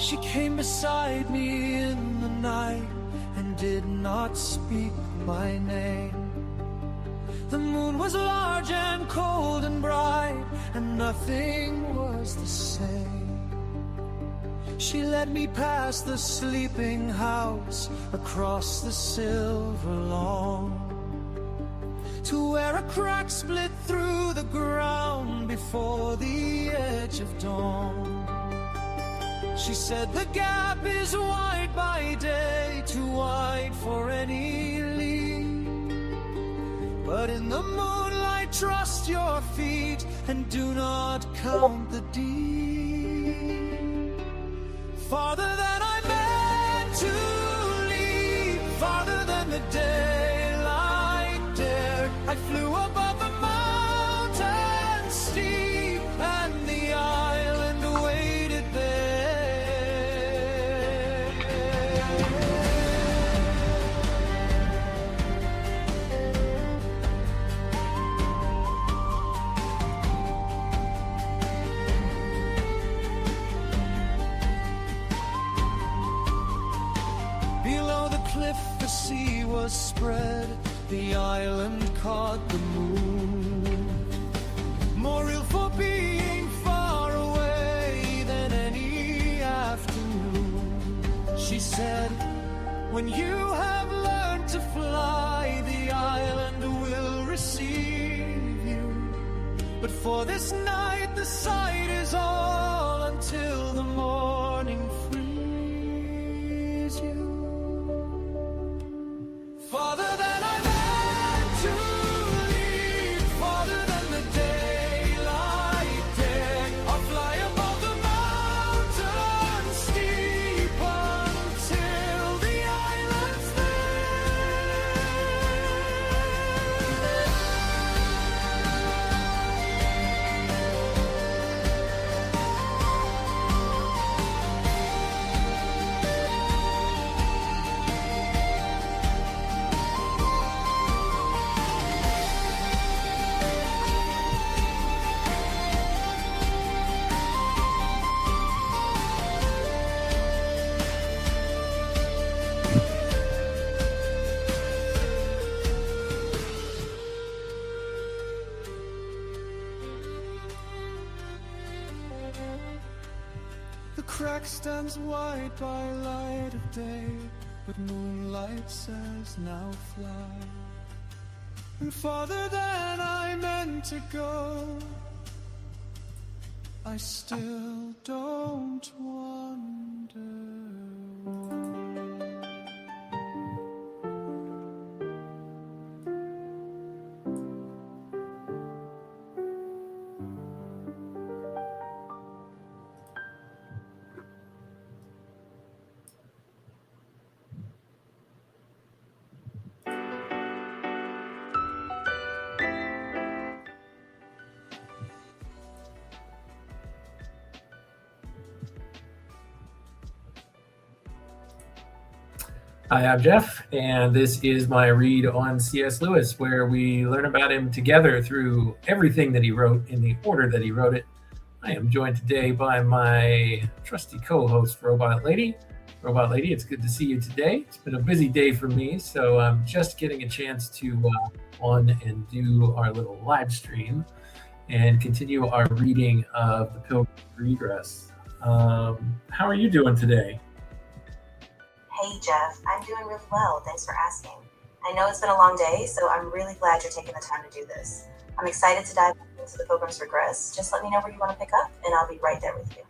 She came beside me in the night and did not speak my name. The moon was large and cold and bright, and nothing was the same. She led me past the sleeping house, across the silver lawn, to where a crack split through the ground before the edge of dawn. She said the gap is wide by day, too wide for any lead, but in the moonlight trust your feet and do not count the deed. Farther than I meant to lead, farther than the daylight dared, I flew above the mountain steep, and the island waited there. Below the cliff the sea was spread, the island caught the moon, more real for being far away than any afternoon. She said, when you have learned to fly, the island will receive you, but for this night the sight is all until the morning frees you. Farther than I meant to lead, farther than the daylight dared, I'll fly above the mountain steep until the island's the crack stands wide by light of day, but moonlight says now fly. And farther than I meant to go, I still don't wonder why. Hi, I'm Jeff, and this is my read on C.S. Lewis, where we learn about him together through everything that he wrote in the order that he wrote it. I am joined today by my trusty co-host, Robot Lady. Robot Lady, it's good to see you today. It's been a busy day for me, so I'm just getting a chance to on and do our little live stream and continue our reading of the Pilgrim Regress. How are you doing today? Hey Jeff, I'm doing really well. Thanks for asking. I know it's been a long day, so I'm really glad you're taking the time to do this. I'm excited to dive into the Pilgrim's Regress. Just let me know where you want to pick up, and I'll be right there with you.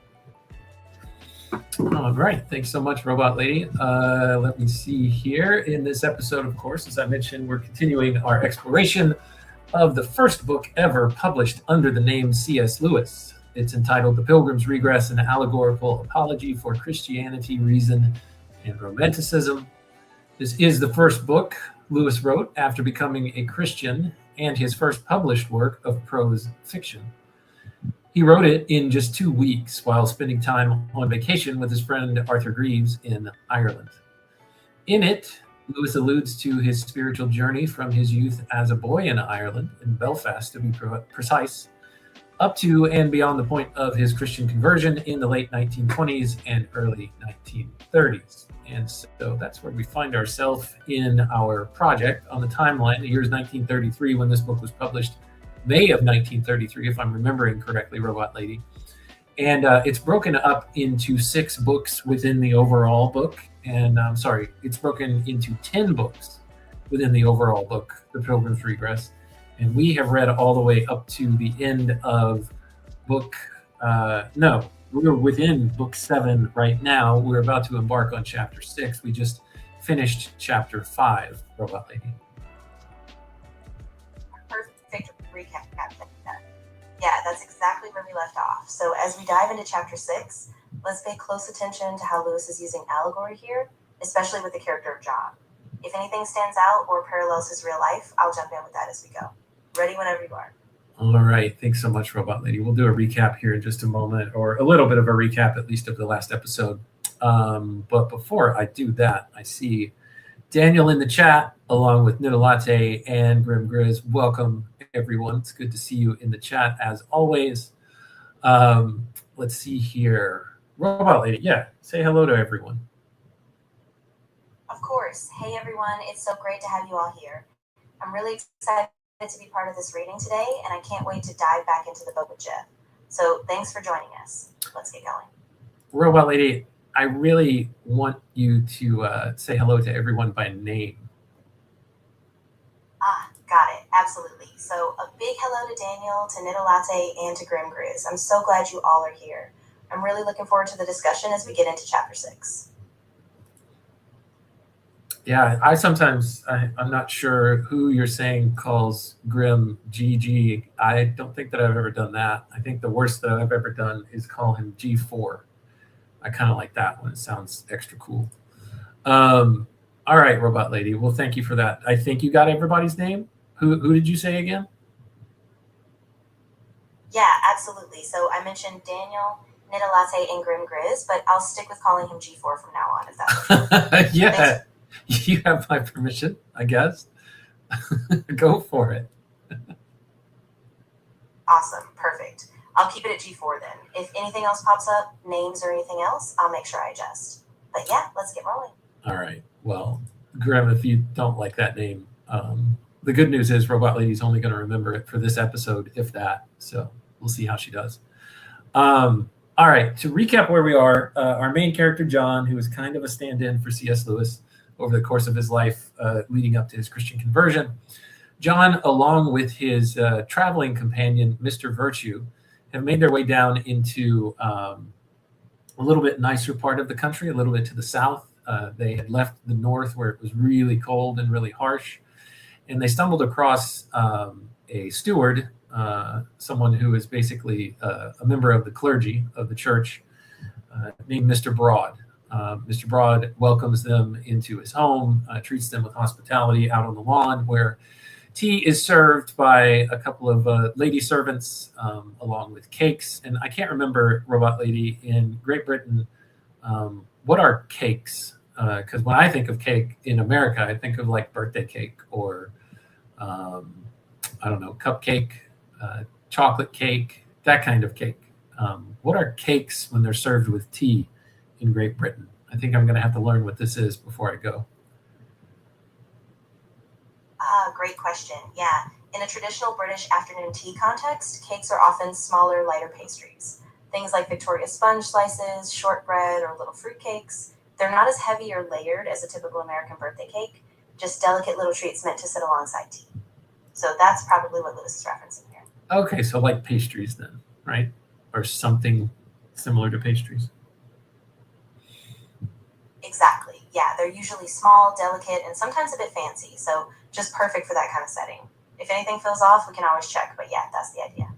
All right. Thanks so much, Robot Lady. Let me see here. In this episode, of course, as I mentioned, we're continuing our exploration of the first book ever published under the name C.S. Lewis. It's entitled The Pilgrim's Regress, an Allegorical Apology for Christianity, Reason and Romanticism. This is the first book Lewis wrote after becoming a Christian and his first published work of prose fiction. He wrote it in just 2 weeks while spending time on vacation with his friend Arthur Greeves in Ireland. In it, Lewis alludes to his spiritual journey from his youth as a boy in Ireland, in Belfast to be precise, up to and beyond the point of his Christian conversion in the late 1920s and early 1930s. And so that's where we find ourselves in our project on the timeline. The year is 1933 when this book was published, May of 1933, if I'm remembering correctly, Robot Lady. And it's broken up into 6 books within the overall book. And I'm sorry, it's broken into 10 books within the overall book, The Pilgrim's Regress. And we have read all the way up to the end of book, we're within book 7 right now. We're about to embark on chapter 6. We just finished chapter 5, Robot Lady. Perfect recap. Yeah, that's exactly where we left off. So as we dive into chapter 6, let's pay close attention to how Lewis is using allegory here, especially with the character of John. If anything stands out or parallels his real life, I'll jump in with that as we go. Ready whenever you are. All right. Thanks so much, Robot Lady. We'll do a recap here in just a moment, or a little bit of a recap, at least, of the last episode. But before I do that, I see Daniel in the chat, along with Nidalate and Grim Grizz. Welcome, everyone. It's good to see you in the chat, as always. Let's see here. Robot Lady, yeah, say hello to everyone. Of course. Hey, everyone. It's so great to have you all here. I'm really excited to be part of this reading today, and I can't wait to dive back into the book with Jeff. So thanks for joining us. Let's get going. Robot Lady, I really want you to say hello to everyone by name. Got it. Absolutely. So a big hello to Daniel, to Nidalate, and to Grim Grizz. I'm so glad you all are here. I'm really looking forward to the discussion as we get into chapter 6. Yeah, I'm not sure who you're saying calls Grim GG. I don't think that I've ever done that. I think the worst that I've ever done is call him G4. I kind of like that one. It sounds extra cool. All right, Robot Lady. Well, thank you for that. I think you got everybody's name. Who did you say again? Yeah, absolutely. So I mentioned Daniel, Nidalate, and Grim Grizz, but I'll stick with calling him G4 from now on, if that's okay. Yeah. Thanks. You have my permission, I guess. Go for it. Awesome. Perfect. I'll keep it at G4 then. If anything else pops up, names or anything else, I'll make sure I adjust. But yeah, let's get rolling. All right. Well, Grim, if you don't like that name, the good news is Robot Lady's only going to remember it for this episode, if that. So we'll see how she does. All right. To recap where we are, our main character, John, who is kind of a stand-in for C.S. Lewis over the course of his life leading up to his Christian conversion. John, along with his traveling companion, Mr. Virtue, have made their way down into a little bit nicer part of the country, a little bit to the south. They had left the north where it was really cold and really harsh, and they stumbled across a steward, someone who is basically a member of the clergy of the church, named Mr. Broad. Mr. Broad welcomes them into his home, treats them with hospitality out on the lawn, where tea is served by a couple of lady servants, along with cakes. And I can't remember, Robot Lady, in Great Britain, what are cakes? Because when I think of cake in America, I think of like birthday cake or, I don't know, cupcake, chocolate cake, that kind of cake. What are cakes when they're served with tea in Great Britain? I think I'm going to have to learn what this is before I go. Great question. Yeah. In a traditional British afternoon tea context, cakes are often smaller, lighter pastries. Things like Victoria sponge slices, shortbread, or little fruit cakes. They're not as heavy or layered as a typical American birthday cake, just delicate little treats meant to sit alongside tea. So that's probably what Lewis is referencing here. Okay, so like pastries then, right? Or something similar to pastries. Exactly. Yeah, they're usually small, delicate, and sometimes a bit fancy, so just perfect for that kind of setting. If anything feels off, we can always check, but yeah, that's the idea.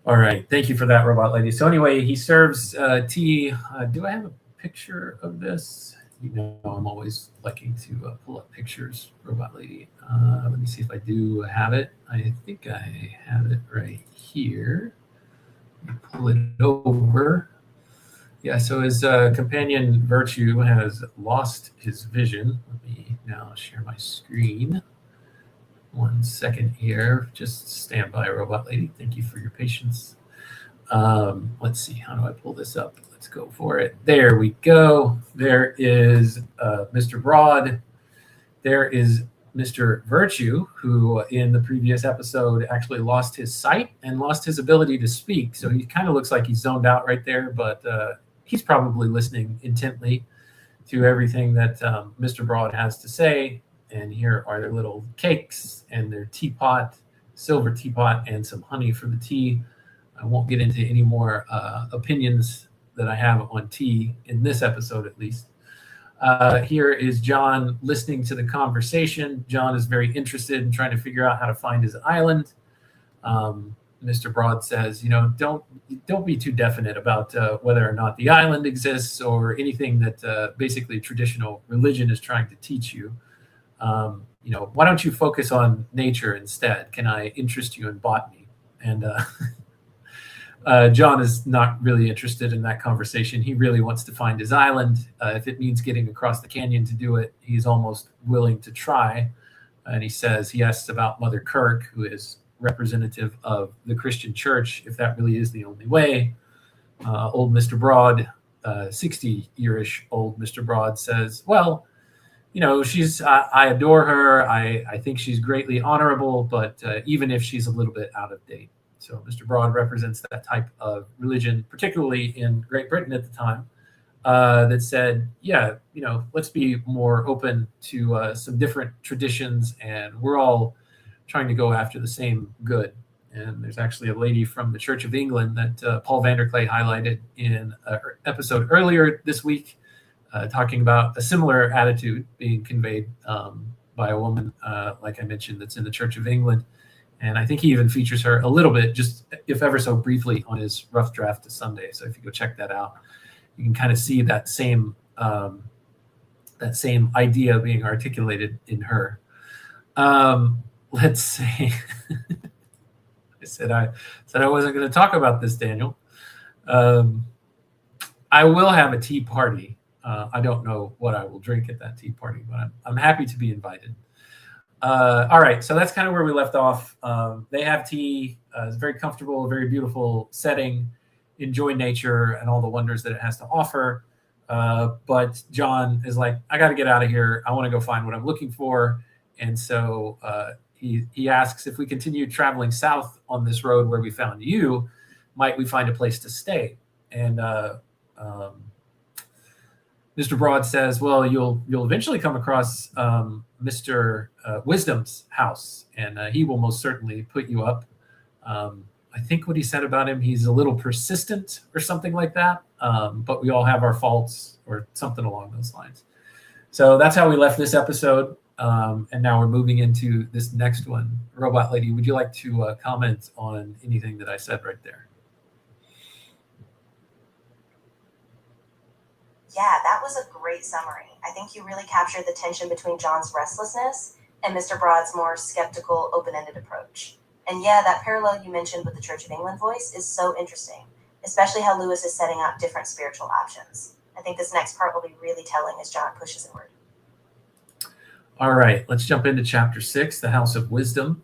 All right, thank you for that, Robot Lady. So anyway, he serves tea. Do I have a picture of this? You know, I'm always liking to pull up pictures, Robot Lady. Let me see if I do have it. I think I have it right here. Let me pull it over. Yeah, so his companion Virtue has lost his vision. Let me now share my screen. 1 second here. Just stand by, Robot Lady. Thank you for your patience. Let's see. How do I pull this up? Let's go for it. There we go. There is Mr. Broad. There is Mr. Virtue, who in the previous episode actually lost his sight and lost his ability to speak. So he kind of looks like he's zoned out right there, but he's probably listening intently to everything that Mr. Broad has to say. And here are their little cakes and their teapot, silver teapot, and some honey for the tea. I won't get into any more opinions that I have on tea in this episode, at least. Here is John listening to the conversation. John is very interested in trying to figure out how to find his island. Mr. Broad says, don't be too definite about whether or not the island exists or anything that basically traditional religion is trying to teach you. Why don't you focus on nature instead? Can I interest you in botany? And John is not really interested in that conversation. He really wants to find his island. If it means getting across the canyon to do it, he's almost willing to try. And he asks about Mother Kirk, who is representative of the Christian church, if that really is the only way. Old Mr. Broad, 60-year-ish old Mr. Broad says, well, I adore her. I think she's greatly honorable, but even if she's a little bit out of date. So Mr. Broad represents that type of religion, particularly in Great Britain at the time, that said, let's be more open to some different traditions, and we're all trying to go after the same good. And there's actually a lady from the Church of England that Paul Vanderklay highlighted in an episode earlier this week, talking about a similar attitude being conveyed by a woman, like I mentioned, that's in the Church of England. And I think he even features her a little bit, just if ever so briefly, on his rough draft to Sunday. So if you go check that out, you can kind of see that same idea being articulated in her. Let's see. I said I wasn't going to talk about this, Daniel. I will have a tea party. I don't know what I will drink at that tea party, but I'm happy to be invited. All right, so that's kind of where we left off. They have tea. It's very comfortable, very beautiful setting. Enjoy nature and all the wonders that it has to offer. But John is like, I got to get out of here. I want to go find what I'm looking for. And so he asks, if we continue traveling south on this road where we found you, might we find a place to stay? And Mr. Broad says, well, you'll eventually come across Mr. Wisdom's house, and he will most certainly put you up. I think what he said about him, he's a little persistent or something like that, but we all have our faults or something along those lines. So that's how we left this episode, and now we're moving into this next one. Robot Lady, would you like to comment on anything that I said right there? Yeah, that was a great summary. I think you really captured the tension between John's restlessness and Mr. Broad's more skeptical, open-ended approach. And yeah, that parallel you mentioned with the Church of England voice is so interesting, especially how Lewis is setting out different spiritual options. I think this next part will be really telling as John pushes inward. All right, let's jump into chapter 6, the House of Wisdom.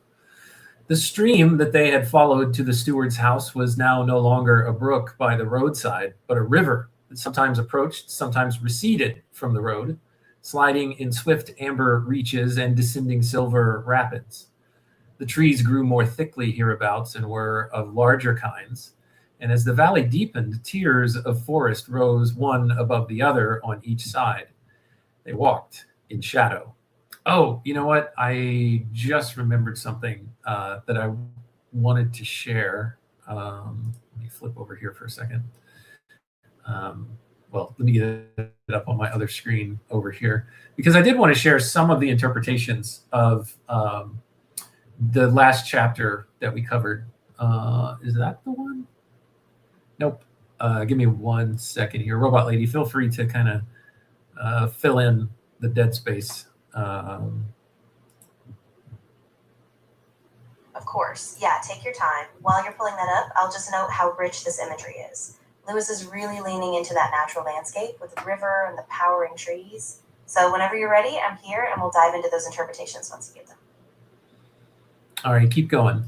The stream that they had followed to the steward's house was now no longer a brook by the roadside, but a river that sometimes approached, sometimes receded from the road, sliding in swift amber reaches and descending silver rapids. The trees grew more thickly hereabouts and were of larger kinds, and as the valley deepened, tiers of forest rose one above the other on each side. They walked in shadow. Oh, you know what? I just remembered something that I wanted to share. Let me flip over here for a second. Let me get it up on my other screen over here, because I did want to share some of the interpretations of the last chapter that we covered. Is that the one? Nope. Give me 1 second here. Robot Lady, feel free to kind of fill in the dead space. Of course. Yeah, take your time. While you're pulling that up, I'll just note how rich this imagery is. Lewis is really leaning into that natural landscape with the river and the powering trees. So whenever you're ready, I'm here, and we'll dive into those interpretations once you get them. All right, keep going.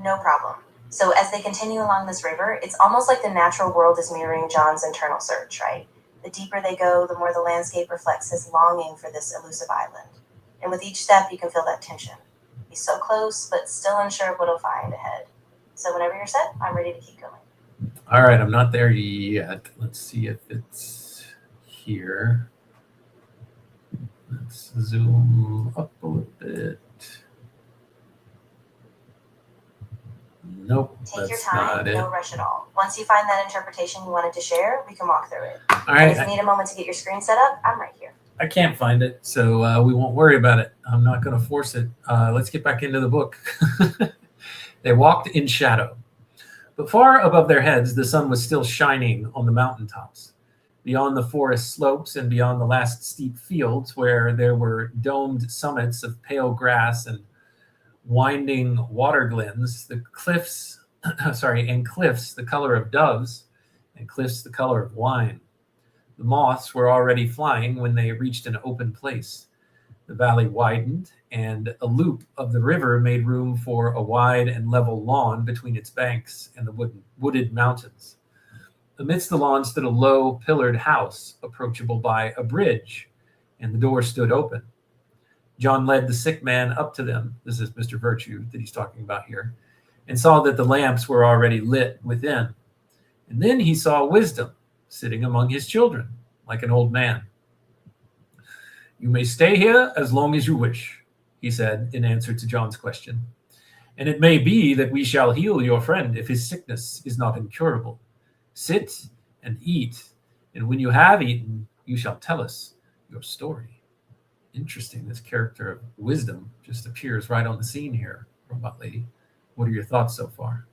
No problem. So as they continue along this river, it's almost like the natural world is mirroring John's internal search, right? The deeper they go, the more the landscape reflects his longing for this elusive island. And with each step, you can feel that tension. He's so close, but still unsure of what he'll find ahead. So whenever you're set, I'm ready to keep going. All right, I'm not there yet. Let's see if it's here. Let's zoom up a little bit. Nope, Take your that's time, not it. no rush at all. Once you find that interpretation you wanted to share, we can walk through it. All right, And if you need a moment to get your screen set up, I'm right here. I can't find it, so we won't worry about it. I'm not going to force it. Let's get back into the book. They walked in shadow, but far above their heads, the sun was still shining on the mountaintops. Beyond the forest slopes and beyond the last steep fields where there were domed summits of pale grass and winding water glens, the cliffs, and cliffs the color of doves, and cliffs the color of wine. The moths were already flying when they reached an open place. The valley widened, and a loop of the river made room for a wide and level lawn between its banks and the wooded mountains. Amidst the lawn stood a low, pillared house, approachable by a bridge, and the door stood open. John led the sick man up to them. This is Mr. Virtue that he's talking about here, and saw that the lamps were already lit within. And then he saw Wisdom sitting among his children, like an old man. "You may stay here as long as you wish," he said in answer to John's question. "And it may be that we shall heal your friend if his sickness is not incurable. Sit and eat, and when you have eaten, you shall tell us your story." Interesting, this character of Wisdom just appears right on the scene here, Robot Lady. What are your thoughts so far?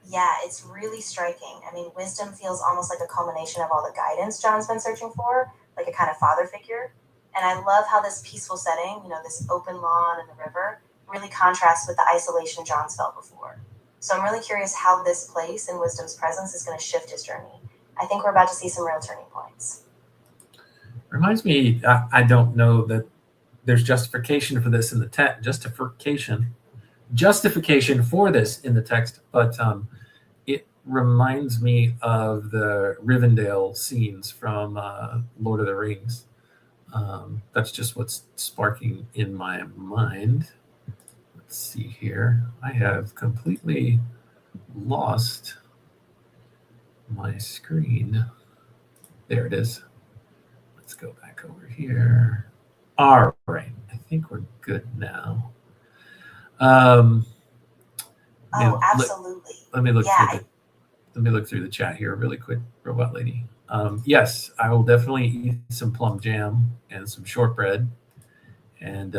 Yeah, it's really striking. I mean, Wisdom feels almost like a culmination of all the guidance John's been searching for, like a kind of father figure. And I love how this peaceful setting, this open lawn and the river, really contrasts with the isolation John's felt before. So I'm really curious how this place and Wisdom's presence is going to shift his journey. I think we're about to see some real turning points. Reminds me, I don't know that there's justification for this in the text, justification for this in the text, but it reminds me of the Rivendell scenes from Lord of the Rings. That's just what's sparking in my mind. Let's see here. I have completely lost my screen. There it is. Let's go back over here. All right. I think we're good now. Absolutely. Let me look through the chat here really quick, Robot Lady. Yes, I will definitely eat some plum jam and some shortbread, and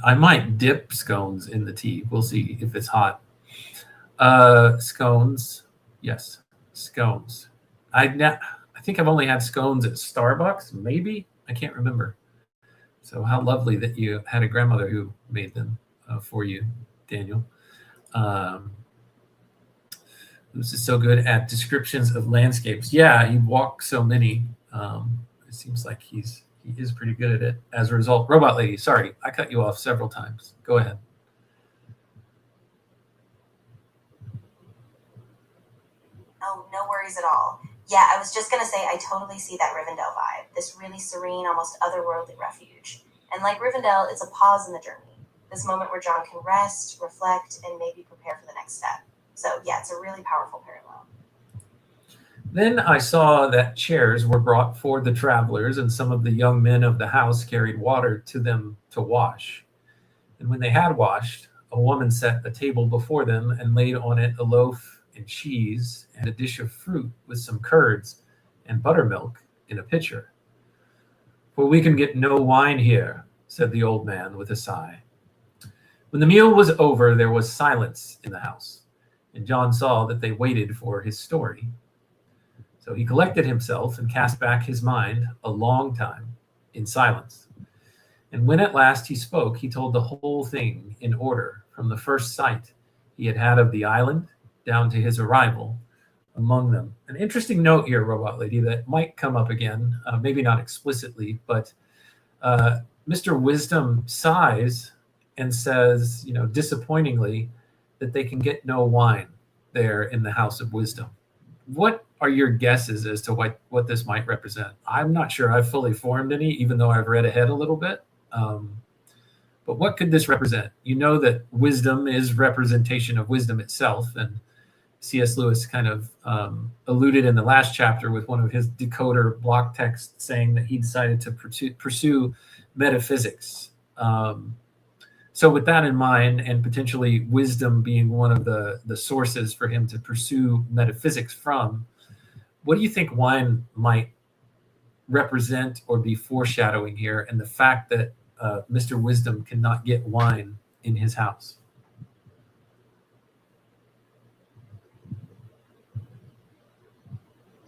I might dip scones in the tea. We'll see if it's hot. Scones, yes, scones. I think I've only had scones at Starbucks, maybe. I can't remember. So how lovely that you had a grandmother who made them for you, Daniel. This is so good at descriptions of landscapes. Yeah, he walked so many. It seems like he is pretty good at it. As a result, Robot Lady, sorry, I cut you off several times. Go ahead. Oh, no worries at all. Yeah, I was just going to say I totally see that Rivendell vibe, this really serene, almost otherworldly refuge. And like Rivendell, it's a pause in the journey, this moment where John can rest, reflect, and maybe prepare for the next step. So yeah, it's a really powerful parallel. Then I saw that chairs were brought for the travelers, and some of the young men of the house carried water to them to wash. And when they had washed, a woman set a table before them and laid on it a loaf and cheese and a dish of fruit with some curds and buttermilk in a pitcher. "For we can get no wine here," said the old man with a sigh. When the meal was over, there was silence in the house, and John saw that they waited for his story. So he collected himself and cast back his mind a long time in silence. And when at last he spoke, he told the whole thing in order, from the first sight he had had of the island down to his arrival, among them. An interesting note here, Robot Lady, that might come up again, maybe not explicitly, but Mr. Wisdom sighs and says, disappointingly, that they can get no wine there in the House of Wisdom. What are your guesses as to what this might represent? I'm not sure I've fully formed any, even though I've read ahead a little bit. But what could this represent? You know that wisdom is representation of wisdom itself, and C.S. Lewis kind of alluded in the last chapter with one of his decoder block texts saying that he decided to pursue metaphysics. So with that in mind, and potentially wisdom being one of the sources for him to pursue metaphysics from, what do you think wine might represent or be foreshadowing here, and the fact that Mr. Wisdom cannot get wine in his house?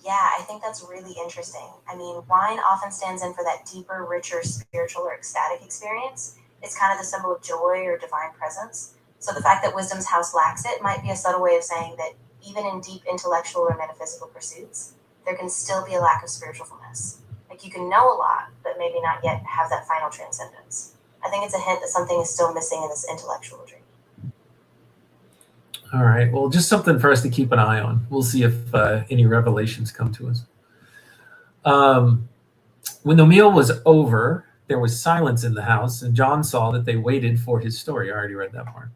Yeah, I think that's really interesting. I mean, wine often stands in for that deeper, richer, spiritual or ecstatic experience. It's kind of the symbol of joy or divine presence. So the fact that wisdom's house lacks it might be a subtle way of saying that even in deep intellectual or metaphysical pursuits, there can still be a lack of spiritualness. Like you can know a lot, but maybe not yet have that final transcendence. I think it's a hint that something is still missing in this intellectual dream. All right. Well, just something for us to keep an eye on. We'll see if any revelations come to us. When the meal was over, there was silence in the house, and John saw that they waited for his story. I already read that part.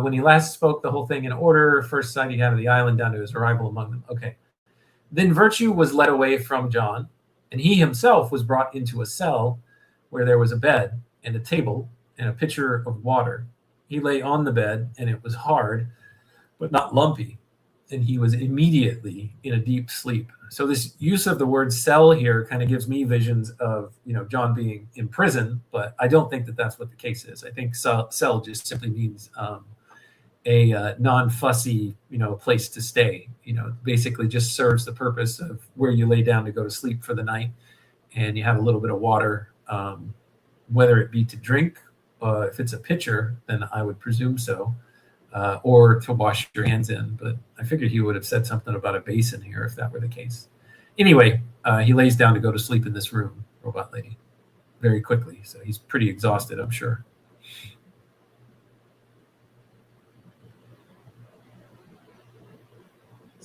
When he last spoke the whole thing in order, first sight he had of the island down to his arrival among them. Okay. Then virtue was led away from John, and he himself was brought into a cell where there was a bed and a table and a pitcher of water. He lay on the bed, and it was hard, but not lumpy, and he was immediately in a deep sleep. So this use of the word cell here kind of gives me visions of, John being in prison, but I don't think that that's what the case is. I think cell just simply means a non-fussy, place to stay. Basically just serves the purpose of where you lay down to go to sleep for the night, and you have a little bit of water, whether it be to drink. If it's a pitcher, then I would presume so, or to wash your hands in. But I figured he would have said something about a basin here if that were the case. Anyway, he lays down to go to sleep in this room, Robot Lady, very quickly. So he's pretty exhausted, I'm sure.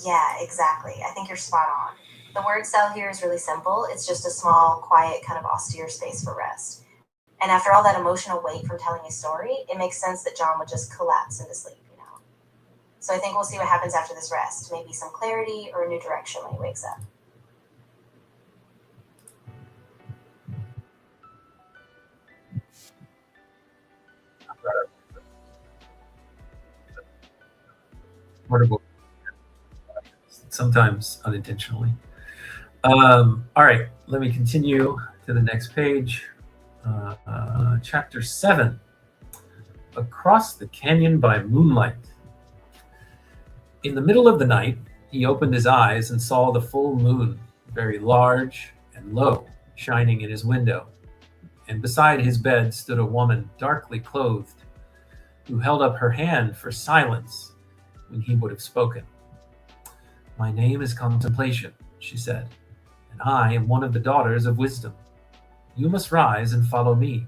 Yeah, exactly. I think you're spot on. The word cell here is really simple. It's just a small, quiet, kind of austere space for rest. And after all that emotional weight from telling a story, it makes sense that John would just collapse into sleep, So I think we'll see what happens after this rest. Maybe some clarity or a new direction when he wakes up. Sometimes unintentionally. All right, let me continue to the next page. Chapter 7, Across the Canyon by Moonlight. In the middle of the night, he opened his eyes and saw the full moon, very large and low, shining in his window. And beside his bed stood a woman darkly clothed, who held up her hand for silence when he would have spoken. "My name is Contemplation," she said, "and I am one of the daughters of Wisdom. You must rise and follow me."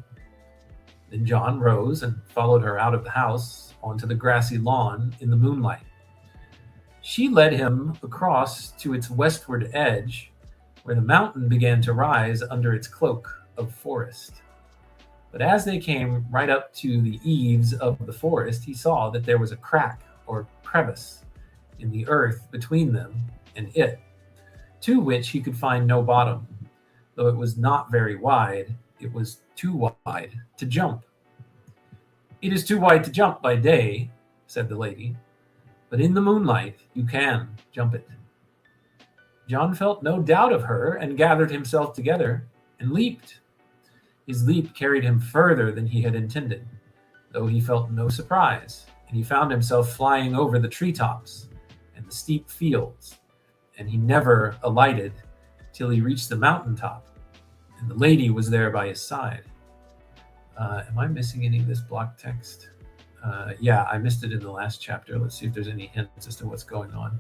Then John rose and followed her out of the house onto the grassy lawn in the moonlight. She led him across to its westward edge, where the mountain began to rise under its cloak of forest. But as they came right up to the eaves of the forest, he saw that there was a crack or crevice in the earth between them and it, to which he could find no bottom. Though it was not very wide, it was too wide to jump. "It is too wide to jump by day," said the lady, "but in the moonlight you can jump it." John felt no doubt of her and gathered himself together and leaped. His leap carried him further than he had intended, though he felt no surprise, and he found himself flying over the treetops and the steep fields, and he never alighted till he reached the mountaintop, and the lady was there by his side. Am I missing any of this block text? Yeah, I missed it in the last chapter. Let's see if there's any hints as to what's going on.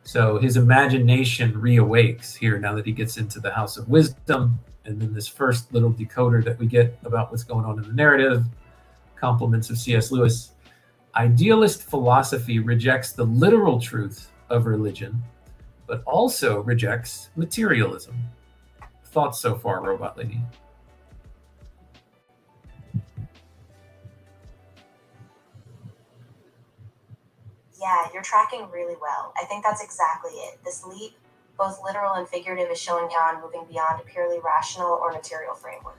So his imagination reawakes here now that he gets into the House of Wisdom. And then this first little decoder that we get about what's going on in the narrative, compliments of C.S. Lewis. Idealist philosophy rejects the literal truth of religion, but also rejects materialism. Thoughts so far, Robot Lady? Yeah, you're tracking really well. I think that's exactly it. This leap, both literal and figurative, is showing Jan moving beyond a purely rational or material framework.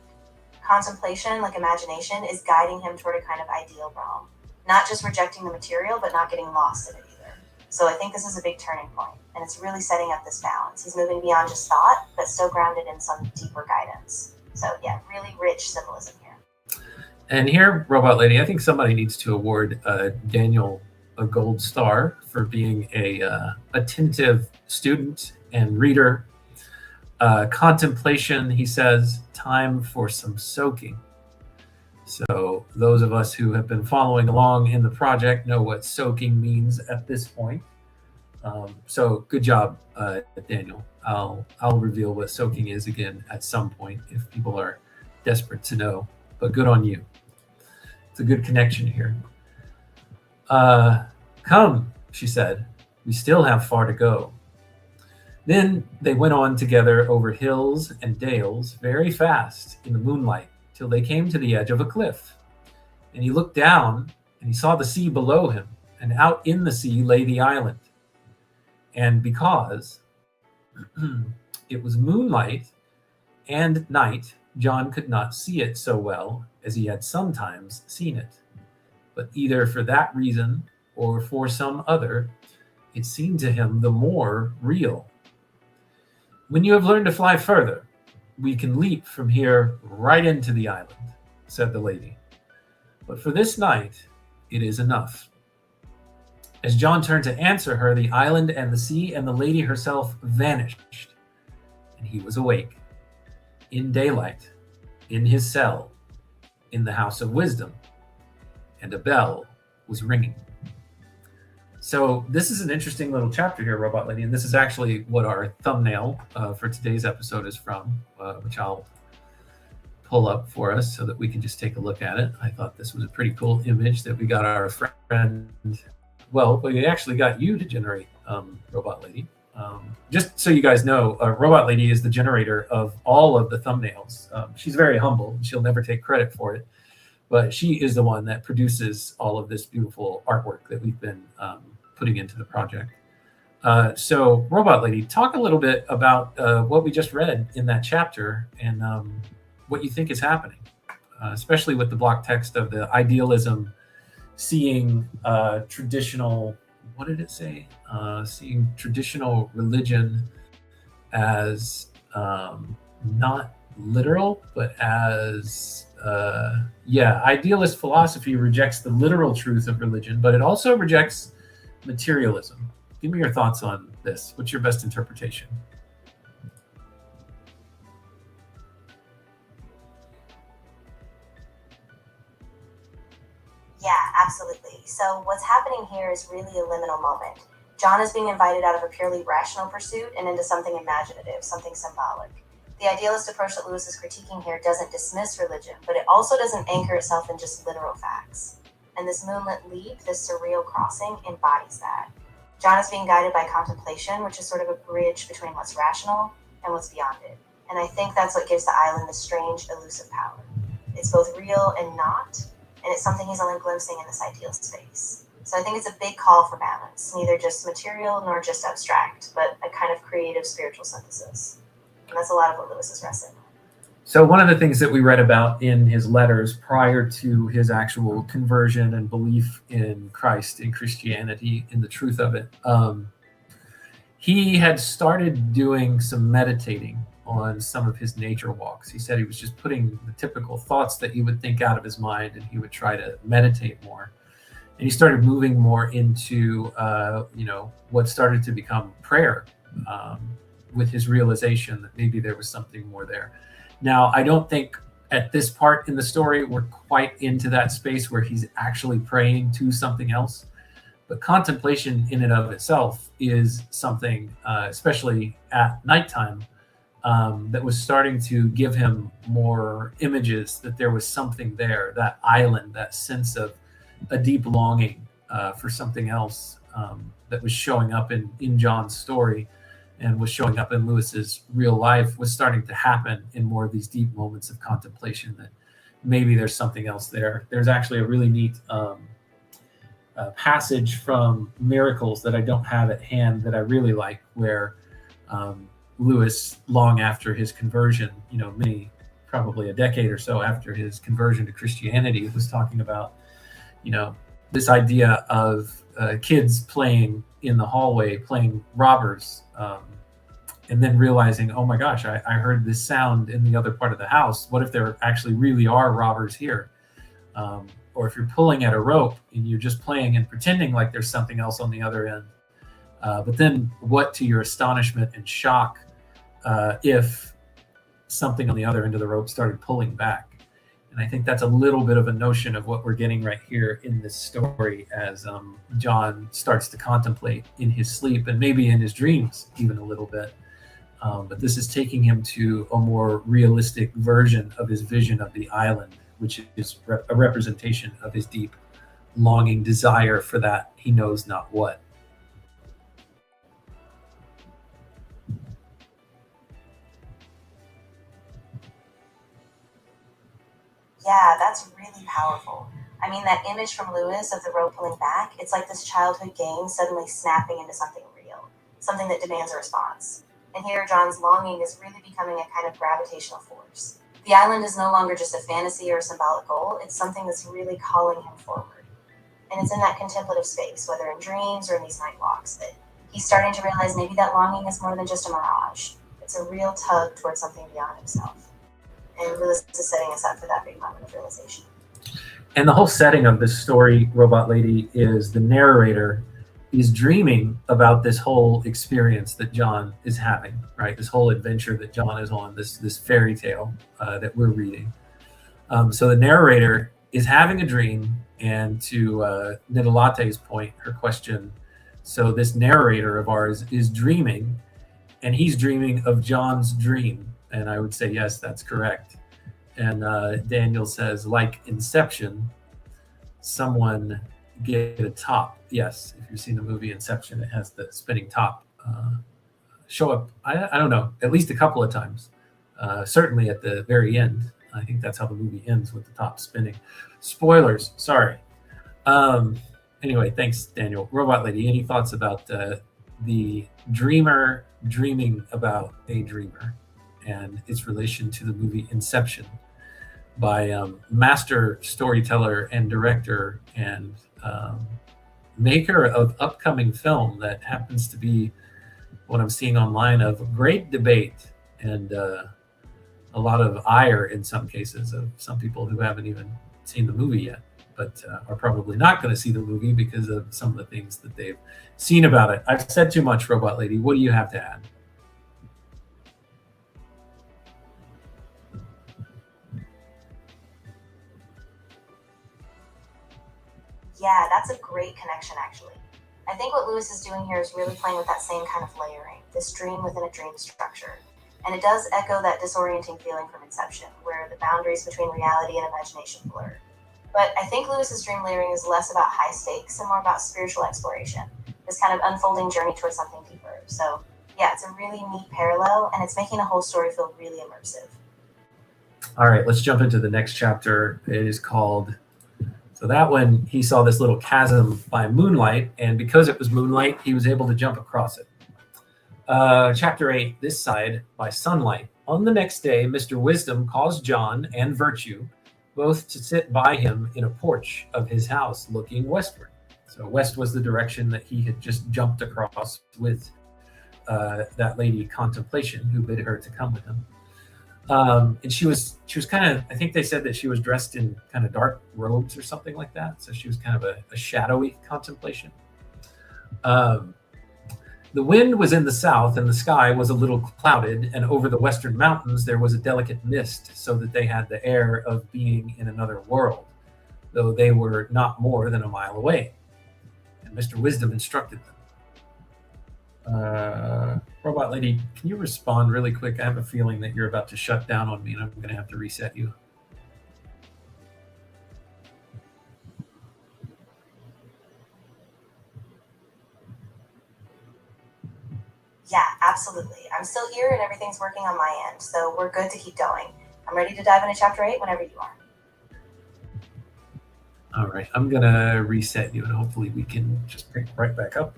Contemplation, like imagination, is guiding him toward a kind of ideal realm. Not just rejecting the material, but not getting lost in it either. So I think this is a big turning point, and it's really setting up this balance. He's moving beyond just thought, but still grounded in some deeper guidance. So yeah, really rich symbolism here. And here, Robot Lady, I think somebody needs to award Daniel a gold star for being a attentive student and reader. Contemplation, he says, time for some soaking. So those of us who have been following along in the project know what soaking means at this point. So good job, Daniel. I'll reveal what soaking is again at some point if people are desperate to know, but good on you. It's a good connection here. Come, she said, we still have far to go. Then they went on together over hills and dales very fast in the moonlight till they came to the edge of a cliff. And he looked down and he saw the sea below him, and out in the sea lay the island. And because it was moonlight and night, John could not see it so well as he had sometimes seen it. But either for that reason or for some other, it seemed to him the more real. When you have learned to fly further, we can leap from here right into the island, said the lady. But for this night, it is enough. As John turned to answer her, the island and the sea and the lady herself vanished, and he was awake, in daylight, in his cell, in the House of Wisdom, and a bell was ringing. So this is an interesting little chapter here, Robot Lady, and this is actually what our thumbnail for today's episode is from, which I'll pull up for us so that we can just take a look at it. I thought this was a pretty cool image that we got our friend, well, we actually got you to generate, Robot Lady. Just so you guys know, Robot Lady is the generator of all of the thumbnails. She's very humble. She'll never take credit for it, but she is the one that produces all of this beautiful artwork that we've been putting into the project. So Robot Lady, talk a little bit about what we just read in that chapter and what you think is happening, especially with the block text of the idealism, seeing traditional, what did it say? Seeing traditional religion as not literal, but as, idealist philosophy rejects the literal truth of religion, but it also rejects materialism. Give me your thoughts on this. What's your best interpretation? Yeah, absolutely. So what's happening here is really a liminal moment. John is being invited out of a purely rational pursuit and into something imaginative, something symbolic. The idealist approach that Lewis is critiquing here doesn't dismiss religion, but it also doesn't anchor itself in just literal facts. And this moonlit leap, this surreal crossing, embodies that. John is being guided by contemplation, which is sort of a bridge between what's rational and what's beyond it. And I think that's what gives the island this strange, elusive power. It's both real and not, and it's something he's only glimpsing in this ideal space. So I think it's a big call for balance, neither just material nor just abstract, but a kind of creative spiritual synthesis. And that's a lot of what Lewis is wrestling with. So one of the things that we read about in his letters prior to his actual conversion and belief in Christ, in Christianity, in the truth of it, he had started doing some meditating on some of his nature walks. He said he was just putting the typical thoughts that he would think out of his mind, and he would try to meditate more. And he started moving more into, what started to become prayer, with his realization that maybe there was something more there. Now, I don't think at this part in the story, we're quite into that space where he's actually praying to something else. But contemplation in and of itself is something, especially at nighttime, that was starting to give him more images that there was something there, that island, that sense of a deep longing for something else that was showing up in John's story and was showing up in Lewis's real life, was starting to happen in more of these deep moments of contemplation, that maybe there's something else there. There's actually a really neat passage from Miracles that I don't have at hand that I really like, where Lewis, long after his conversion, probably a decade or so after his conversion to Christianity, was talking about, this idea of kids playing in the hallway, playing robbers, and then realizing, oh my gosh, I heard this sound in the other part of the house. What if there actually really are robbers here? Or if you're pulling at a rope and you're just playing and pretending like there's something else on the other end. But then what, to your astonishment and shock, if something on the other end of the rope started pulling back? And I think that's a little bit of a notion of what we're getting right here in this story as John starts to contemplate in his sleep and maybe in his dreams even a little bit. But this is taking him to a more realistic version of his vision of the island, which is a representation of his deep longing desire for that he knows not what. Yeah, that's really powerful. I mean, that image from Lewis of the rope pulling back, it's like this childhood game suddenly snapping into something real, something that demands a response. And here, John's longing is really becoming a kind of gravitational force. The island is no longer just a fantasy or a symbolic goal, it's something that's really calling him forward. And it's in that contemplative space, whether in dreams or in these night walks, that he's starting to realize maybe that longing is more than just a mirage. It's a real tug towards something beyond himself. And Lewis is setting us up for that big moment of realization. And the whole setting of this story, Robot Lady, is the narrator is dreaming about this whole experience that John is having, right? This whole adventure that John is on, this fairy tale that we're reading. So the narrator is having a dream, and to Nidalate's point, her question, so this narrator of ours is dreaming, and he's dreaming of John's dream. And I would say, yes, that's correct. And Daniel says, like Inception, someone get a top. Yes, if you've seen the movie Inception, it has the spinning top show up, I don't know, at least a couple of times. Certainly at the very end. I think that's how the movie ends, with the top spinning. Spoilers, sorry. Anyway, thanks, Daniel. Robot Lady, any thoughts about the dreamer dreaming about a dreamer and its relation to the movie Inception by master storyteller and director and maker of upcoming film that happens to be what I'm seeing online of great debate and a lot of ire in some cases of some people who haven't even seen the movie yet, but are probably not going to see the movie because of some of the things that they've seen about it. I've said too much, Robot Lady. What do you have to add? Yeah, that's a great connection, actually. I think what Lewis is doing here is really playing with that same kind of layering, this dream within a dream structure. And it does echo that disorienting feeling from Inception, where the boundaries between reality and imagination blur. But I think Lewis's dream layering is less about high stakes and more about spiritual exploration, this kind of unfolding journey towards something deeper. So yeah, it's a really neat parallel, and it's making the whole story feel really immersive. All right, let's jump into the next chapter. It is called... So that one, he saw this little chasm by moonlight, and because it was moonlight, he was able to jump across it. Chapter 8, this side, by sunlight. On the next day, Mr. Wisdom caused John and Virtue both to sit by him in a porch of his house looking westward. So west was the direction that he had just jumped across with that lady Contemplation, who bid her to come with him. And she was kind of, I think they said that she was dressed in kind of dark robes or something like that. So she was kind of a shadowy Contemplation. The wind was in the south, and the sky was a little clouded, and over the western mountains there was a delicate mist, so that they had the air of being in another world, though they were not more than a mile away. And Mr. Wisdom instructed them. Robot Lady, can you respond really quick? I have a feeling that you're about to shut down on me, and I'm going to have to reset you. Yeah, absolutely. I'm still here and everything's working on my end, so we're good to keep going. I'm ready to dive into chapter 8 whenever you are. All right, I'm going to reset you, and hopefully we can just pick right back up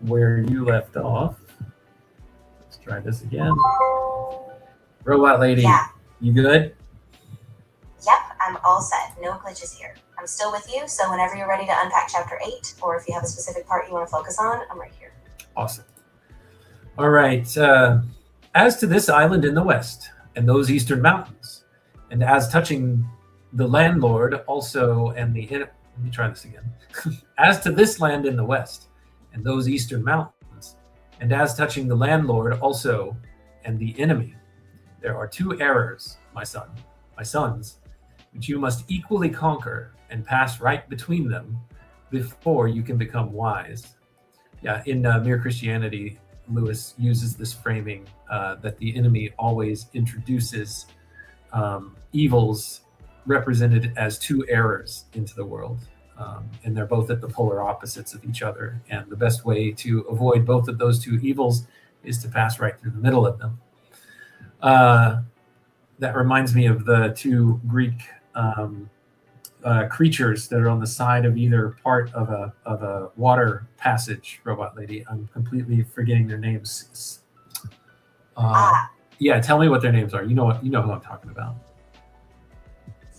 where you left off. Let's try this again. Robot Lady, Yeah. You good? Yep, I'm all set. No glitches here. I'm still with you, so whenever you're ready to unpack chapter 8, or if you have a specific part you want to focus on, I'm right here. Awesome. All right. As to this island in the west and those eastern mountains, and as touching the landlord also and the... Let me try this again. As to this land in the west and those eastern mountains, and as touching the landlord also and the enemy, there are two errors, my sons, which you must equally conquer and pass right between them before you can become wise. Yeah, in Mere Christianity, Lewis uses this framing that the enemy always introduces evils represented as two errors into the world. And they're both at the polar opposites of each other. And the best way to avoid both of those two evils is to pass right through the middle of them. That reminds me of the two Greek creatures that are on the side of either part of a water passage. Robot Lady, I'm completely forgetting their names. Yeah, tell me what their names are. You know who I'm talking about.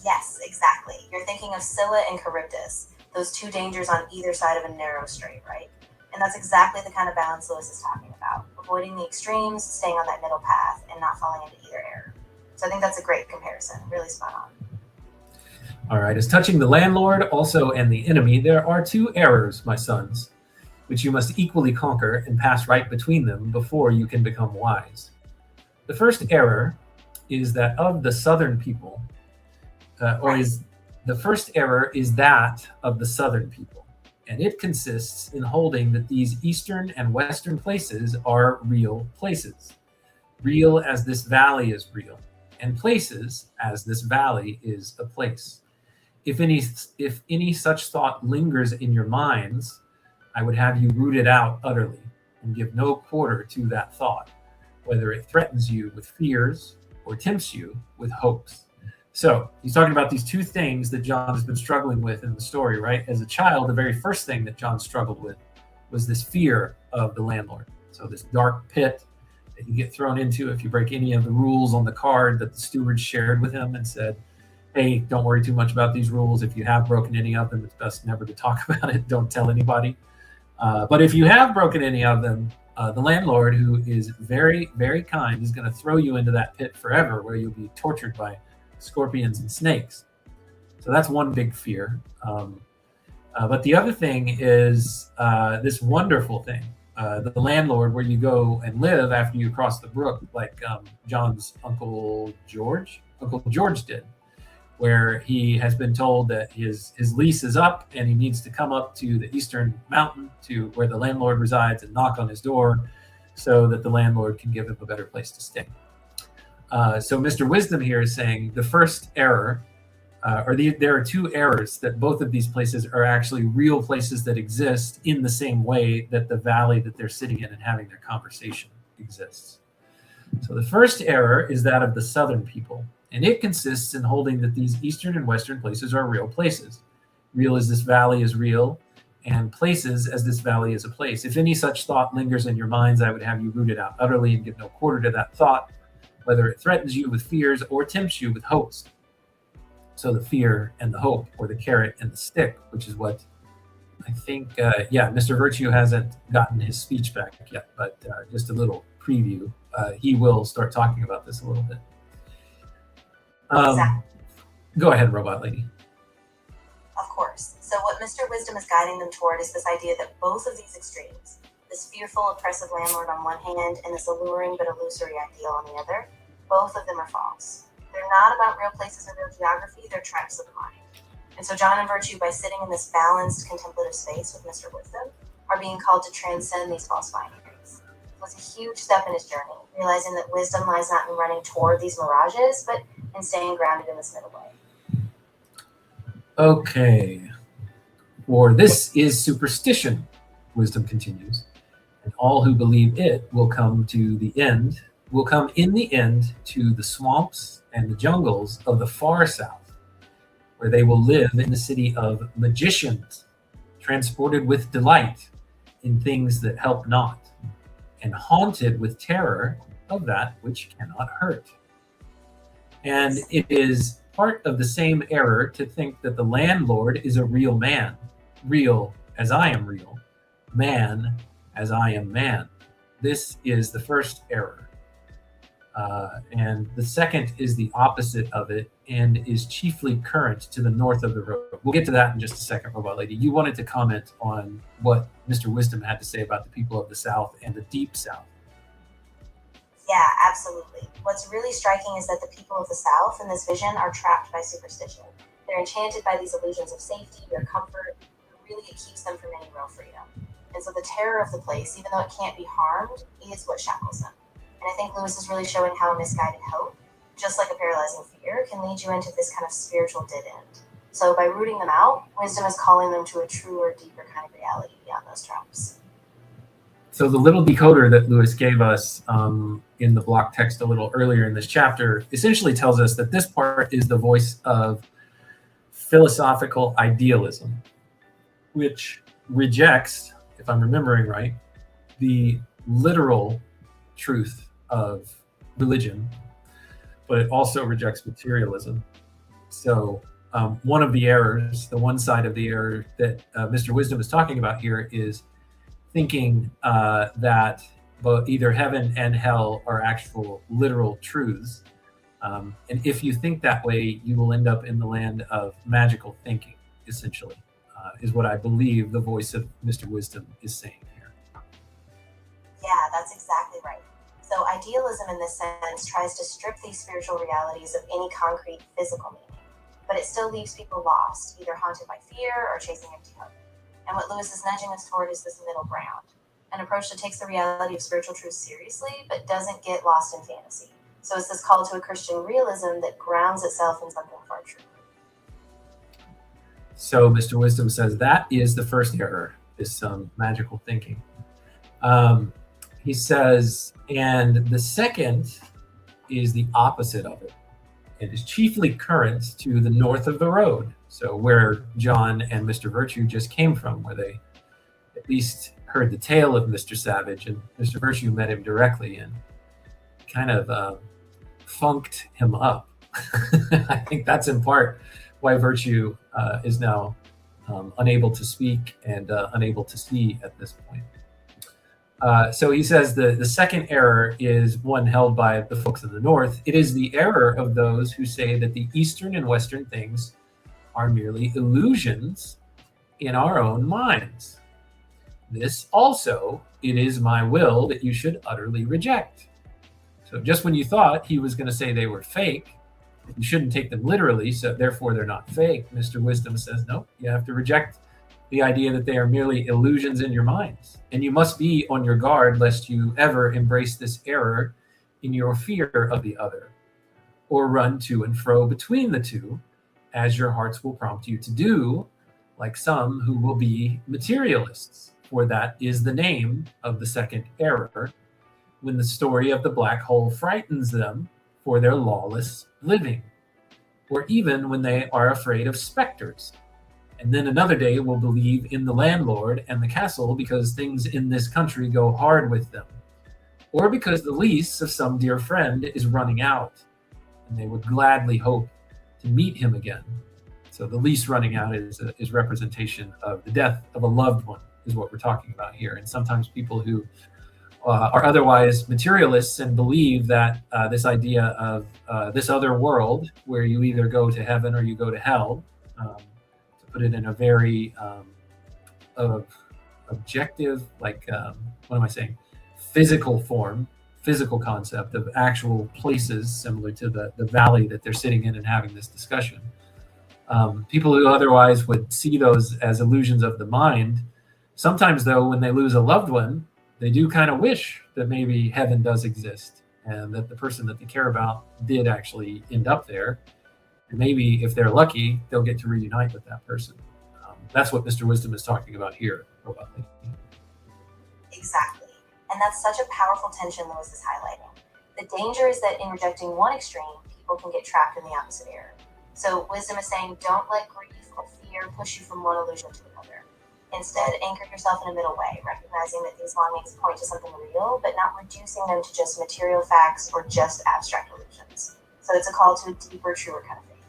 Yes, exactly. You're thinking of Scylla and Charybdis, those two dangers on either side of a narrow strait, right? And that's exactly the kind of balance Lewis is talking about. Avoiding the extremes, staying on that middle path, and not falling into either error. So I think that's a great comparison. Really spot on. All right, as touching the landlord also and the enemy, there are two errors, my sons, which you must equally conquer and pass right between them before you can become wise. The first error is that of the southern people, the first error is that of the southern people, and it consists in holding that these eastern and western places are real places, real as this valley is real, and places as this valley is a place. If any such thought lingers in your minds, I would have you root it out utterly and give no quarter to that thought, whether it threatens you with fears or tempts you with hopes. So he's talking about these two things that John has been struggling with in the story, right? As a child, the very first thing that John struggled with was this fear of the landlord. So this dark pit that you get thrown into if you break any of the rules on the card that the steward shared with him and said, hey, don't worry too much about these rules. If you have broken any of them, it's best never to talk about it. Don't tell anybody. But if you have broken any of them, the landlord, who is very, very kind, is going to throw you into that pit forever where you'll be tortured by scorpions and snakes. So that's one big fear. But the other thing is this wonderful thing, the landlord, where you go and live after you cross the brook, like John's Uncle George did, where he has been told that his lease is up and he needs to come up to the eastern mountain to where the landlord resides and knock on his door so that the landlord can give him a better place to stay. So Mr. Wisdom here is saying the first error, there are two errors, that both of these places are actually real places that exist in the same way that the valley that they're sitting in and having their conversation exists. So the first error is that of the southern people, and it consists in holding that these eastern and western places are real places. Real as this valley is real, and places as this valley is a place. If any such thought lingers in your minds, I would have you root it out utterly and give no quarter to that thought, whether it threatens you with fears or tempts you with hopes. So the fear and the hope, or the carrot and the stick, which is what I think, Mr. Virtue hasn't gotten his speech back yet, but just a little preview. He will start talking about this a little bit. Exactly. Go ahead, Robot Lady. Of course. So what Mr. Wisdom is guiding them toward is this idea that both of these extremes, This fearful, oppressive landlord on one hand, and this alluring but illusory ideal on the other. Both of them are false. They're not about real places or real geography, they're traps of the mind. And so John and Virtue, by sitting in this balanced contemplative space with Mr. Wisdom, are being called to transcend these false binaries. It was a huge step in his journey, realizing that wisdom lies not in running toward these mirages, but in staying grounded in this middle way. Okay. For this is superstition, Wisdom continues, and all who believe it will come in the end to the swamps and the jungles of the far south, where they will live in the city of magicians, transported with delight in things that help not, and haunted with terror of that which cannot hurt. And it is part of the same error to think that the landlord is a real man, real as I am real, man as I am man. This is the first error. And the second is the opposite of it and is chiefly current to the north of the road. We'll get to that in just a second, Robot Lady. You wanted to comment on what Mr. Wisdom had to say about the people of the South and the Deep South. Yeah, absolutely. What's really striking is that the people of the South in this vision are trapped by superstition. They're enchanted by these illusions of safety or comfort. Really, it keeps them from any real freedom. And so the terror of the place, even though it can't be harmed, is what shackles them. And I think Lewis is really showing how a misguided hope, just like a paralyzing fear, can lead you into this kind of spiritual dead end. So by rooting them out, wisdom is calling them to a truer, deeper kind of reality beyond those traps. So the little decoder that Lewis gave us in the block text a little earlier in this chapter essentially tells us that this part is the voice of philosophical idealism, which rejects, if I'm remembering right, the literal truth of religion, but it also rejects materialism. So one of the errors, the one side of the error that Mr. Wisdom is talking about here is thinking that both either heaven and hell are actual literal truths. And if you think that way, you will end up in the land of magical thinking, essentially, is what I believe the voice of Mr. Wisdom is saying here. Yeah, that's exactly right. So idealism in this sense tries to strip these spiritual realities of any concrete physical meaning, but it still leaves people lost, either haunted by fear or chasing empty hope. And what Lewis is nudging us toward is this middle ground, an approach that takes the reality of spiritual truth seriously, but doesn't get lost in fantasy. So it's this call to a Christian realism that grounds itself in something far truer. So Mr. Wisdom says that is the first error, is magical thinking. He says, and the second is the opposite of it. It is chiefly current to the north of the road. So where John and Mr. Virtue just came from, where they at least heard the tale of Mr. Savage, and Mr. Virtue met him directly and kind of funked him up. I think that's in part why Virtue is now unable to speak and unable to see at this point. So he says the second error is one held by the folks in the North. It is the error of those who say that the Eastern and Western things are merely illusions in our own minds. This also, it is my will that you should utterly reject. So just when you thought he was going to say they were fake, you shouldn't take them literally, so therefore they're not fake, Mr. Wisdom says, no, you have to reject the idea that they are merely illusions in your minds. And you must be on your guard lest you ever embrace this error in your fear of the other, or run to and fro between the two, as your hearts will prompt you to do, like some who will be materialists, for that is the name of the second error, when the story of the black hole frightens them for their lawless living, or even when they are afraid of specters. And then another day will believe in the landlord and the castle because things in this country go hard with them, or because the lease of some dear friend is running out, and they would gladly hope to meet him again. So the lease running out is representation of the death of a loved one, is what we're talking about here. And sometimes people who are otherwise materialists and believe that this idea of this other world where you either go to heaven or you go to hell, to put it in a very objective, like what am I saying? Physical form, physical concept of actual places, similar to the valley that they're sitting in and having this discussion. People who otherwise would see those as illusions of the mind, sometimes though, when they lose a loved one, they do kind of wish that maybe heaven does exist and that the person that they care about did actually end up there. And maybe if they're lucky, they'll get to reunite with that person. That's what Mr. Wisdom is talking about here. Exactly. And that's such a powerful tension Lewis is highlighting. The danger is that in rejecting one extreme, people can get trapped in the opposite error. So Wisdom is saying, don't let grief or fear push you from one illusion to another. Instead, anchor yourself in a middle way, recognizing that these longings point to something real, but not reducing them to just material facts or just abstract illusions. So it's a call to a deeper, truer kind of faith,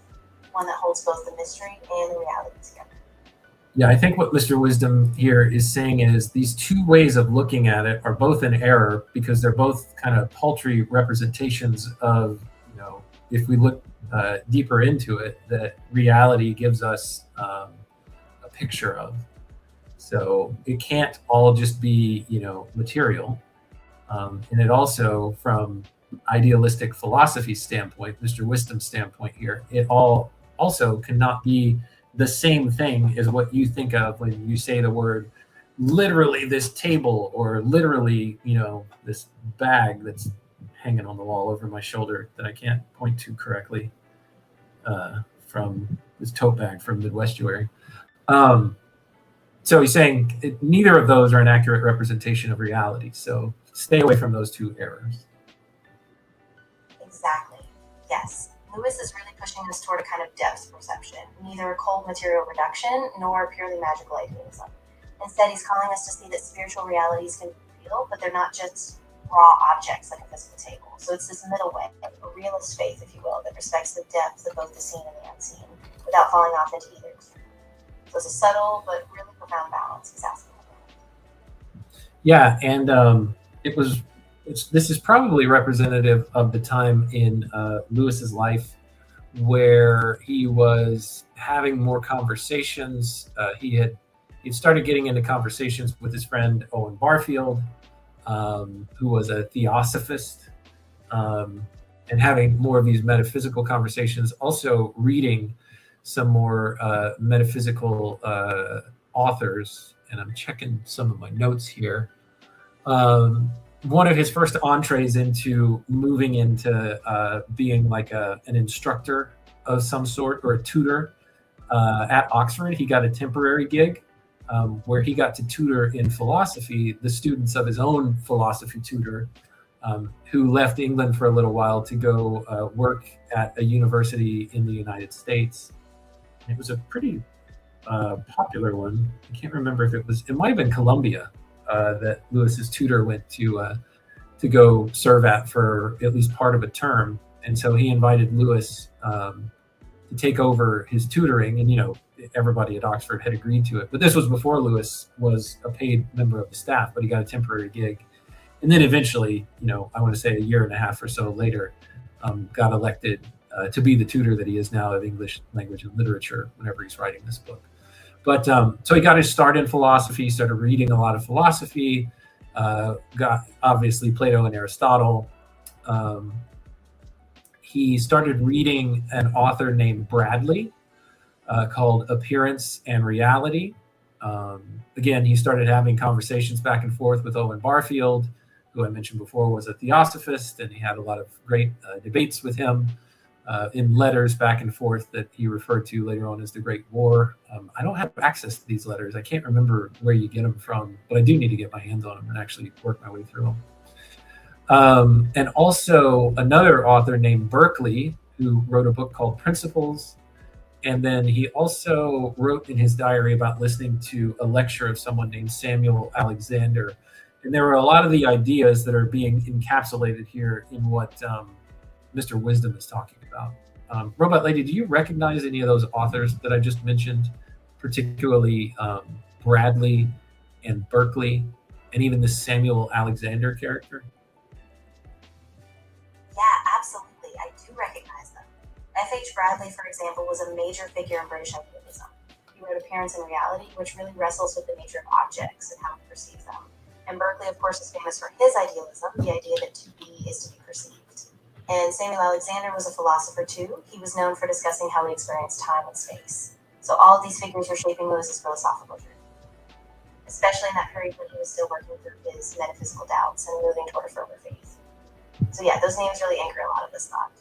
one that holds both the mystery and the reality together. Yeah, I think what Mr. Wisdom here is saying is these two ways of looking at it are both in error because they're both kind of paltry representations of, if we look deeper into it, that reality gives us a picture of. So it can't all just be, material. And it also, from idealistic philosophy standpoint, Mr. Wisdom's standpoint here, it all also cannot be the same thing as what you think of when you say the word literally this table or literally, this bag that's hanging on the wall over my shoulder that I can't point to correctly from this tote bag from Midwestuary. So he's saying neither of those are an accurate representation of reality. So stay away from those two errors. Exactly. Yes. Lewis is really pushing us toward a kind of depth perception, neither a cold material reduction nor a purely magical idealism. Instead, he's calling us to see that spiritual realities can be real, but they're not just raw objects like a physical table. So it's this middle way, a realist faith, if you will, that respects the depth of both the seen and the unseen without falling off into either extreme. So it's a subtle but really profound balance he's asking about. Yeah, and this is probably representative of the time in Lewis's life where he was having more conversations. He'd started getting into conversations with his friend Owen Barfield, who was a theosophist, and having more of these metaphysical conversations, also reading some more metaphysical authors. And I'm checking some of my notes here. One of his first entrees into moving into being like an instructor of some sort or a tutor at Oxford. He got a temporary gig where he got to tutor in philosophy the students of his own philosophy tutor, who left England for a little while to go work at a university in the United States. It was a pretty popular one. I can't remember if it might have been Columbia. That Lewis's tutor went to go serve at for at least part of a term, and so he invited Lewis to take over his tutoring, and everybody at Oxford had agreed to it. But this was before Lewis was a paid member of the staff, but he got a temporary gig, and then eventually, I want to say a year and a half or so later, got elected to be the tutor that he is now of English language and literature whenever he's writing this book. But so he got his start in philosophy, started reading a lot of philosophy, got obviously Plato and Aristotle. He started reading an author named Bradley called Appearance and Reality. Again, he started having conversations back and forth with Owen Barfield, who I mentioned before was a theosophist, and he had a lot of great debates with him. In letters back and forth that he referred to later on as the Great War. I don't have access to these letters. I can't remember where you get them from, but I do need to get my hands on them and actually work my way through them. And also another author named Berkeley, who wrote a book called Principles. And then he also wrote in his diary about listening to a lecture of someone named Samuel Alexander. And there were a lot of the ideas that are being encapsulated here in what Mr. Wisdom is talking about. Robot Lady, do you recognize any of those authors that I just mentioned, particularly Bradley and Berkeley, and even the Samuel Alexander character? Yeah, absolutely. I do recognize them. F.H. Bradley, for example, was a major figure in British idealism. he wrote Appearance and Reality, which really wrestles with the nature of objects and how we perceive them. And Berkeley, of course, is famous for his idealism, the idea that to be is to be perceived. And Samuel Alexander was a philosopher too. He was known for discussing how we experience time and space. So all of these figures were shaping Lewis's philosophical journey, especially in that period when he was still working through his metaphysical doubts and moving toward a firmer faith. So yeah, those names really anchor a lot of this thought.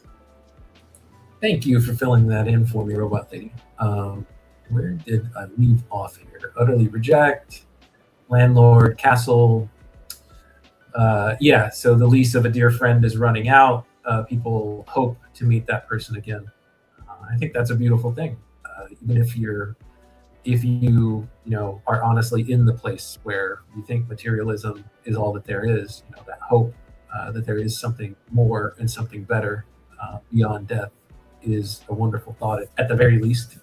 Thank you for filling that in for me, Robot Lady. Where did I leave off here? Utterly reject, landlord, castle. Yeah, so the lease of a dear friend is running out. People hope to meet that person again. I think that's a beautiful thing. Even if you are honestly in the place where you think materialism is all that there is, that hope that there is something more and something better beyond death is a wonderful thought at the very least.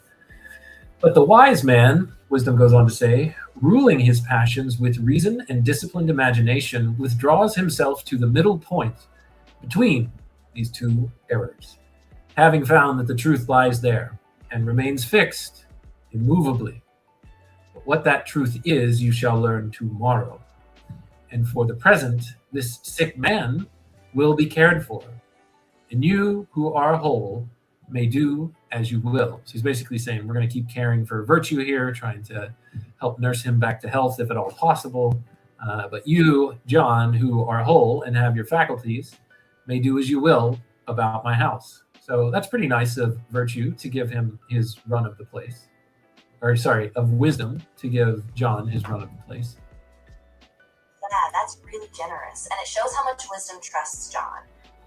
But the wise man, wisdom goes on to say, ruling his passions with reason and disciplined imagination, withdraws himself to the middle point between these two errors, having found that the truth lies there and remains fixed immovably. But what that truth is, you shall learn tomorrow. And for the present, this sick man will be cared for, and you who are whole may do as you will. So he's basically saying we're going to keep caring for virtue here, trying to help nurse him back to health if at all possible. But you, John, who are whole and have your faculties, may do as you will about my house. So that's pretty nice of virtue to give him his run of the place. Or sorry, of wisdom to give John his run of the place. Yeah, that's really generous. And it shows how much wisdom trusts John.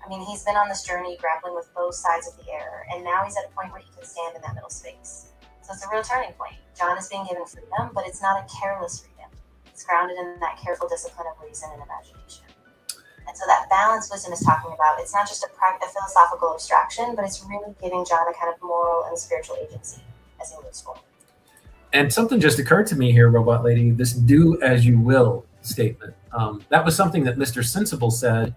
I mean, he's been on this journey grappling with both sides of the error, and now he's at a point where he can stand in that middle space. So it's a real turning point. John is being given freedom, but it's not a careless freedom. It's grounded in that careful discipline of reason and imagination. And so that balance wisdom is talking about, it's not just a philosophical abstraction, but it's really giving John a kind of moral and spiritual agency as he moves forward. And something just occurred to me here, Robot Lady, this do as you will statement. That was something that Mr. Sensible said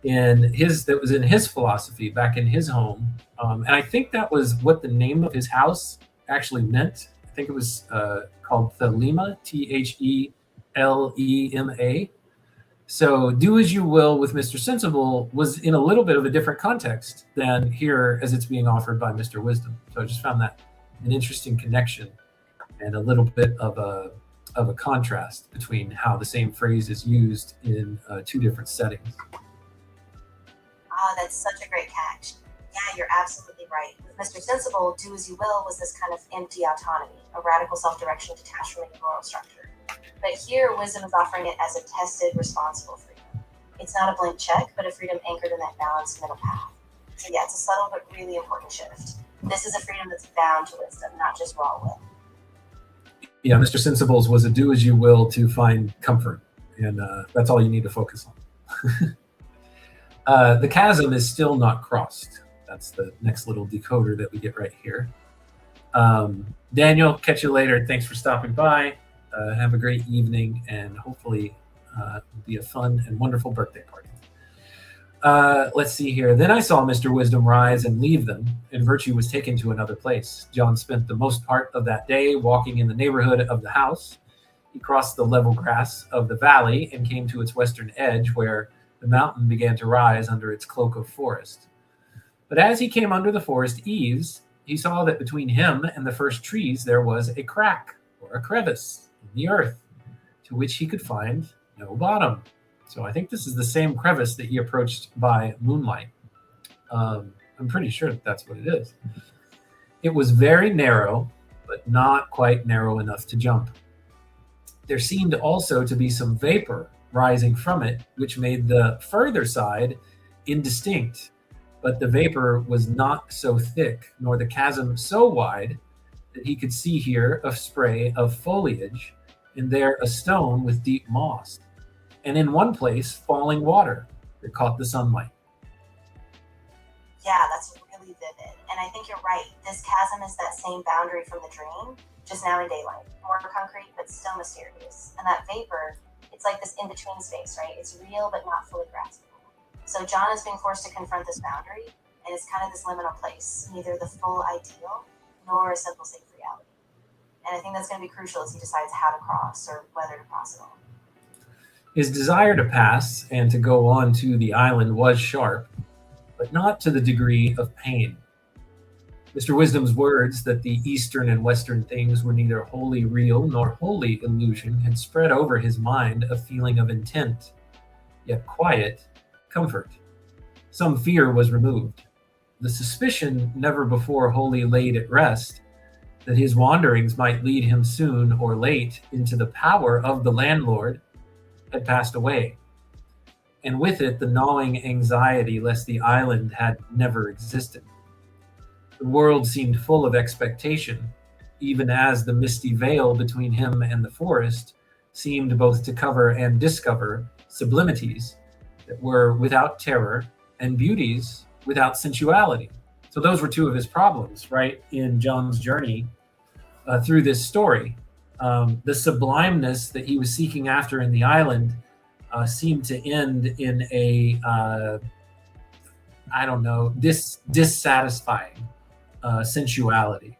that was in his philosophy back in his home. And I think that was what the name of his house actually meant. I think it was called Thelema, Thelema. So do as you will with Mr. Sensible was in a little bit of a different context than here as it's being offered by Mr. Wisdom. So I just found that an interesting connection and a little bit of a contrast between how the same phrase is used in two different settings. Oh, that's such a great catch. Yeah, you're absolutely right. With Mr. Sensible, do as you will was this kind of empty autonomy, a radical self-direction detached from any moral structure. But here, wisdom is offering it as a tested, responsible freedom. It's not a blank check, but a freedom anchored in that balanced middle path. So yeah, it's a subtle but really important shift. This is a freedom that's bound to wisdom, not just raw will. Yeah, Mr. Sensible's was a do as you will to find comfort, and that's all you need to focus on. The chasm is still not crossed. That's the next little decoder that we get right here. Daniel, catch you later. Thanks for stopping by. Have a great evening, and hopefully it'll be a fun and wonderful birthday party. Let's see here. Then I saw Mr. Wisdom rise and leave them, and virtue was taken to another place. John spent the most part of that day walking in the neighborhood of the house. He crossed the level grass of the valley and came to its western edge, where the mountain began to rise under its cloak of forest. But as he came under the forest eaves, he saw that between him and the first trees there was a crack or a crevice in the earth, to which he could find no bottom. So I think this is the same crevice that he approached by moonlight. I'm pretty sure that's what it is. It was very narrow, but not quite narrow enough to jump. There seemed also to be some vapor rising from it, which made the further side indistinct. But the vapor was not so thick, nor the chasm so wide, that he could see here a spray of foliage, and there a stone with deep moss, and in one place falling water that caught the sunlight. Yeah, that's really vivid. And I think you're right. This chasm is that same boundary from the dream, just now in daylight. More concrete, but still mysterious. And that vapor, it's like this in-between space, right? It's real, but not fully graspable. So John is being forced to confront this boundary, and it's kind of this liminal place, neither the full ideal nor a simple safe reality. And I think that's going to be crucial as he decides how to cross or whether to cross at all. His desire to pass and to go on to the island was sharp, but not to the degree of pain. Mr. Wisdom's words that the Eastern and Western things were neither wholly real nor wholly illusion had spread over his mind a feeling of intent, yet quiet comfort. Some fear was removed. The suspicion, never before wholly laid at rest, that his wanderings might lead him soon or late into the power of the landlord, had passed away, and with it the gnawing anxiety lest the island had never existed. The world seemed full of expectation, even as the misty veil between him and the forest seemed both to cover and discover sublimities that were without terror and beauties without sensuality. So those were two of his problems, right, in John's journey through this story. The sublimeness that he was seeking after in the island seemed to end in a, dissatisfying sensuality.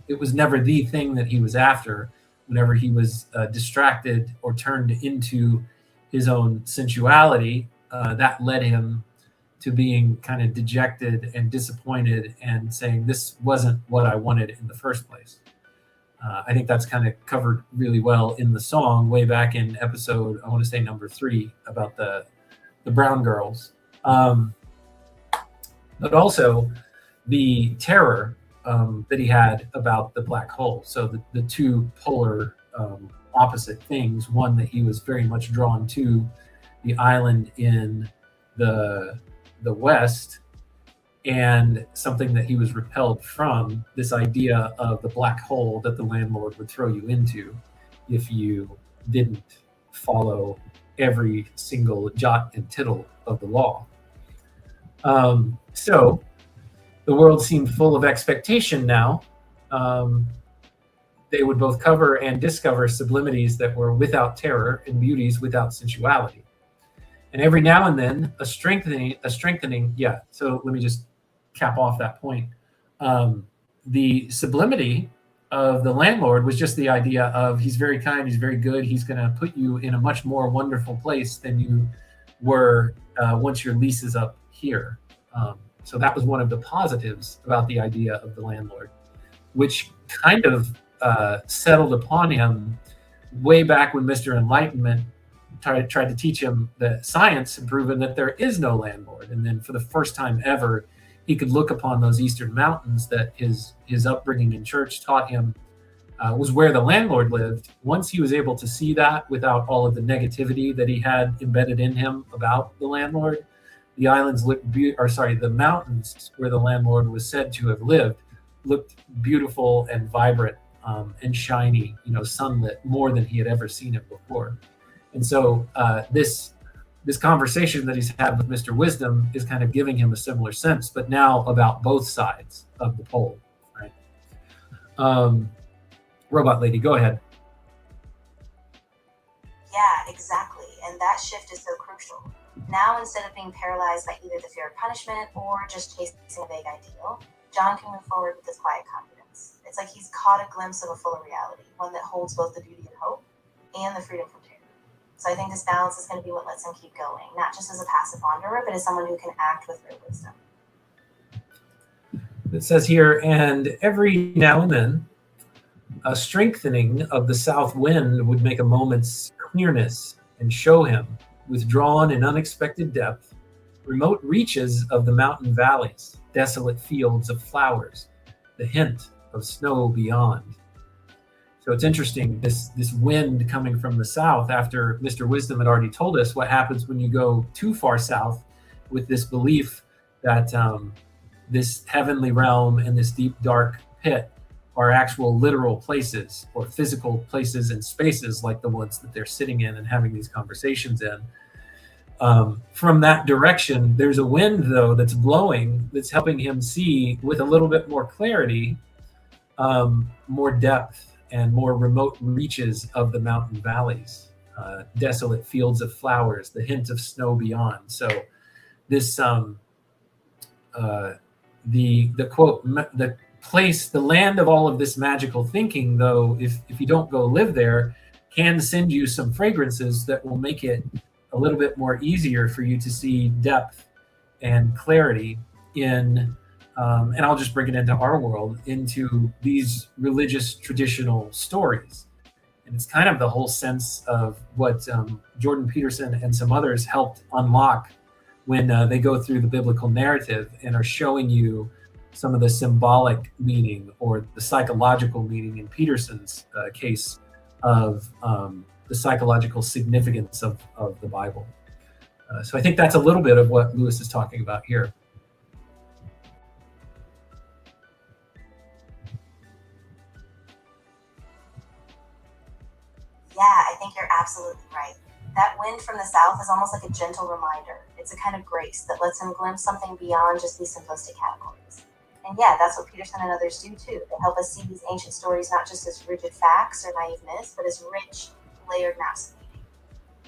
It was never the thing that he was after. Whenever he was distracted or turned into his own sensuality, that led him to being kind of dejected and disappointed and saying, this wasn't what I wanted in the first place. I think that's kind of covered really well in the song way back in episode, I want to say number 3, about the brown girls. But also the terror that he had about the black hole. So the two polar opposite things, one that he was very much drawn to, the island in the West, and something that he was repelled from, this idea of the black hole that the landlord would throw you into if you didn't follow every single jot and tittle of the law. So the world seemed full of expectation now. They would both cover and discover sublimities that were without terror and beauties without sensuality. And every now and then a strengthening. Yeah. So let me just cap off that point. The sublimity of the landlord was just the idea of, he's very kind, he's very good, he's going to put you in a much more wonderful place than you were once your lease is up here. So that was one of the positives about the idea of the landlord, which kind of settled upon him way back when Mr. Enlightenment tried to teach him that science had proven that there is no landlord. And then for the first time ever, he could look upon those eastern mountains that his upbringing in church taught him was where the landlord lived. Once he was able to see that without all of the negativity that he had embedded in him about the landlord, the islands looked the mountains where the landlord was said to have lived looked beautiful and vibrant and shiny, sunlit, more than he had ever seen it before. And so this conversation that he's had with Mr. Wisdom is kind of giving him a similar sense, but now about both sides of the pole, right? Robot Lady, go ahead. Yeah, exactly. And that shift is so crucial. Now, instead of being paralyzed by either the fear of punishment or just chasing a vague ideal, John can move forward with this quiet confidence. It's like he's caught a glimpse of a fuller reality, one that holds both the beauty and hope and the freedom from terror. So I think this balance is going to be what lets him keep going, not just as a passive wanderer, but as someone who can act with real wisdom. It says here, and every now and then, a strengthening of the south wind would make a moment's clearness and show him, withdrawn in unexpected depth, remote reaches of the mountain valleys, desolate fields of flowers, the hint of snow beyond. So it's interesting, this wind coming from the south, after Mr. Wisdom had already told us what happens when you go too far south, with this belief that this heavenly realm and this deep dark pit are actual literal places or physical places and spaces like the ones that they're sitting in and having these conversations in. From that direction, there's a wind, though, that's blowing, that's helping him see with a little bit more clarity, more depth and more remote reaches of the mountain valleys, desolate fields of flowers, the hint of snow beyond. So this, the quote, the place, the land of all of this magical thinking, though, if you don't go live there, can send you some fragrances that will make it a little bit more easier for you to see depth and clarity in, and I'll just bring it into our world, into these religious traditional stories. And it's kind of the whole sense of what Jordan Peterson and some others helped unlock when they go through the biblical narrative and are showing you some of the symbolic meaning or the psychological meaning in Peterson's case of the psychological significance of the Bible. So I think that's a little bit of what Lewis is talking about here. Yeah, I think you're absolutely right. That wind from the south is almost like a gentle reminder. It's a kind of grace that lets him glimpse something beyond just these simplistic categories. And yeah, that's what Peterson and others do too. They help us see these ancient stories not just as rigid facts or naive myths, but as rich, layered maps of meaning.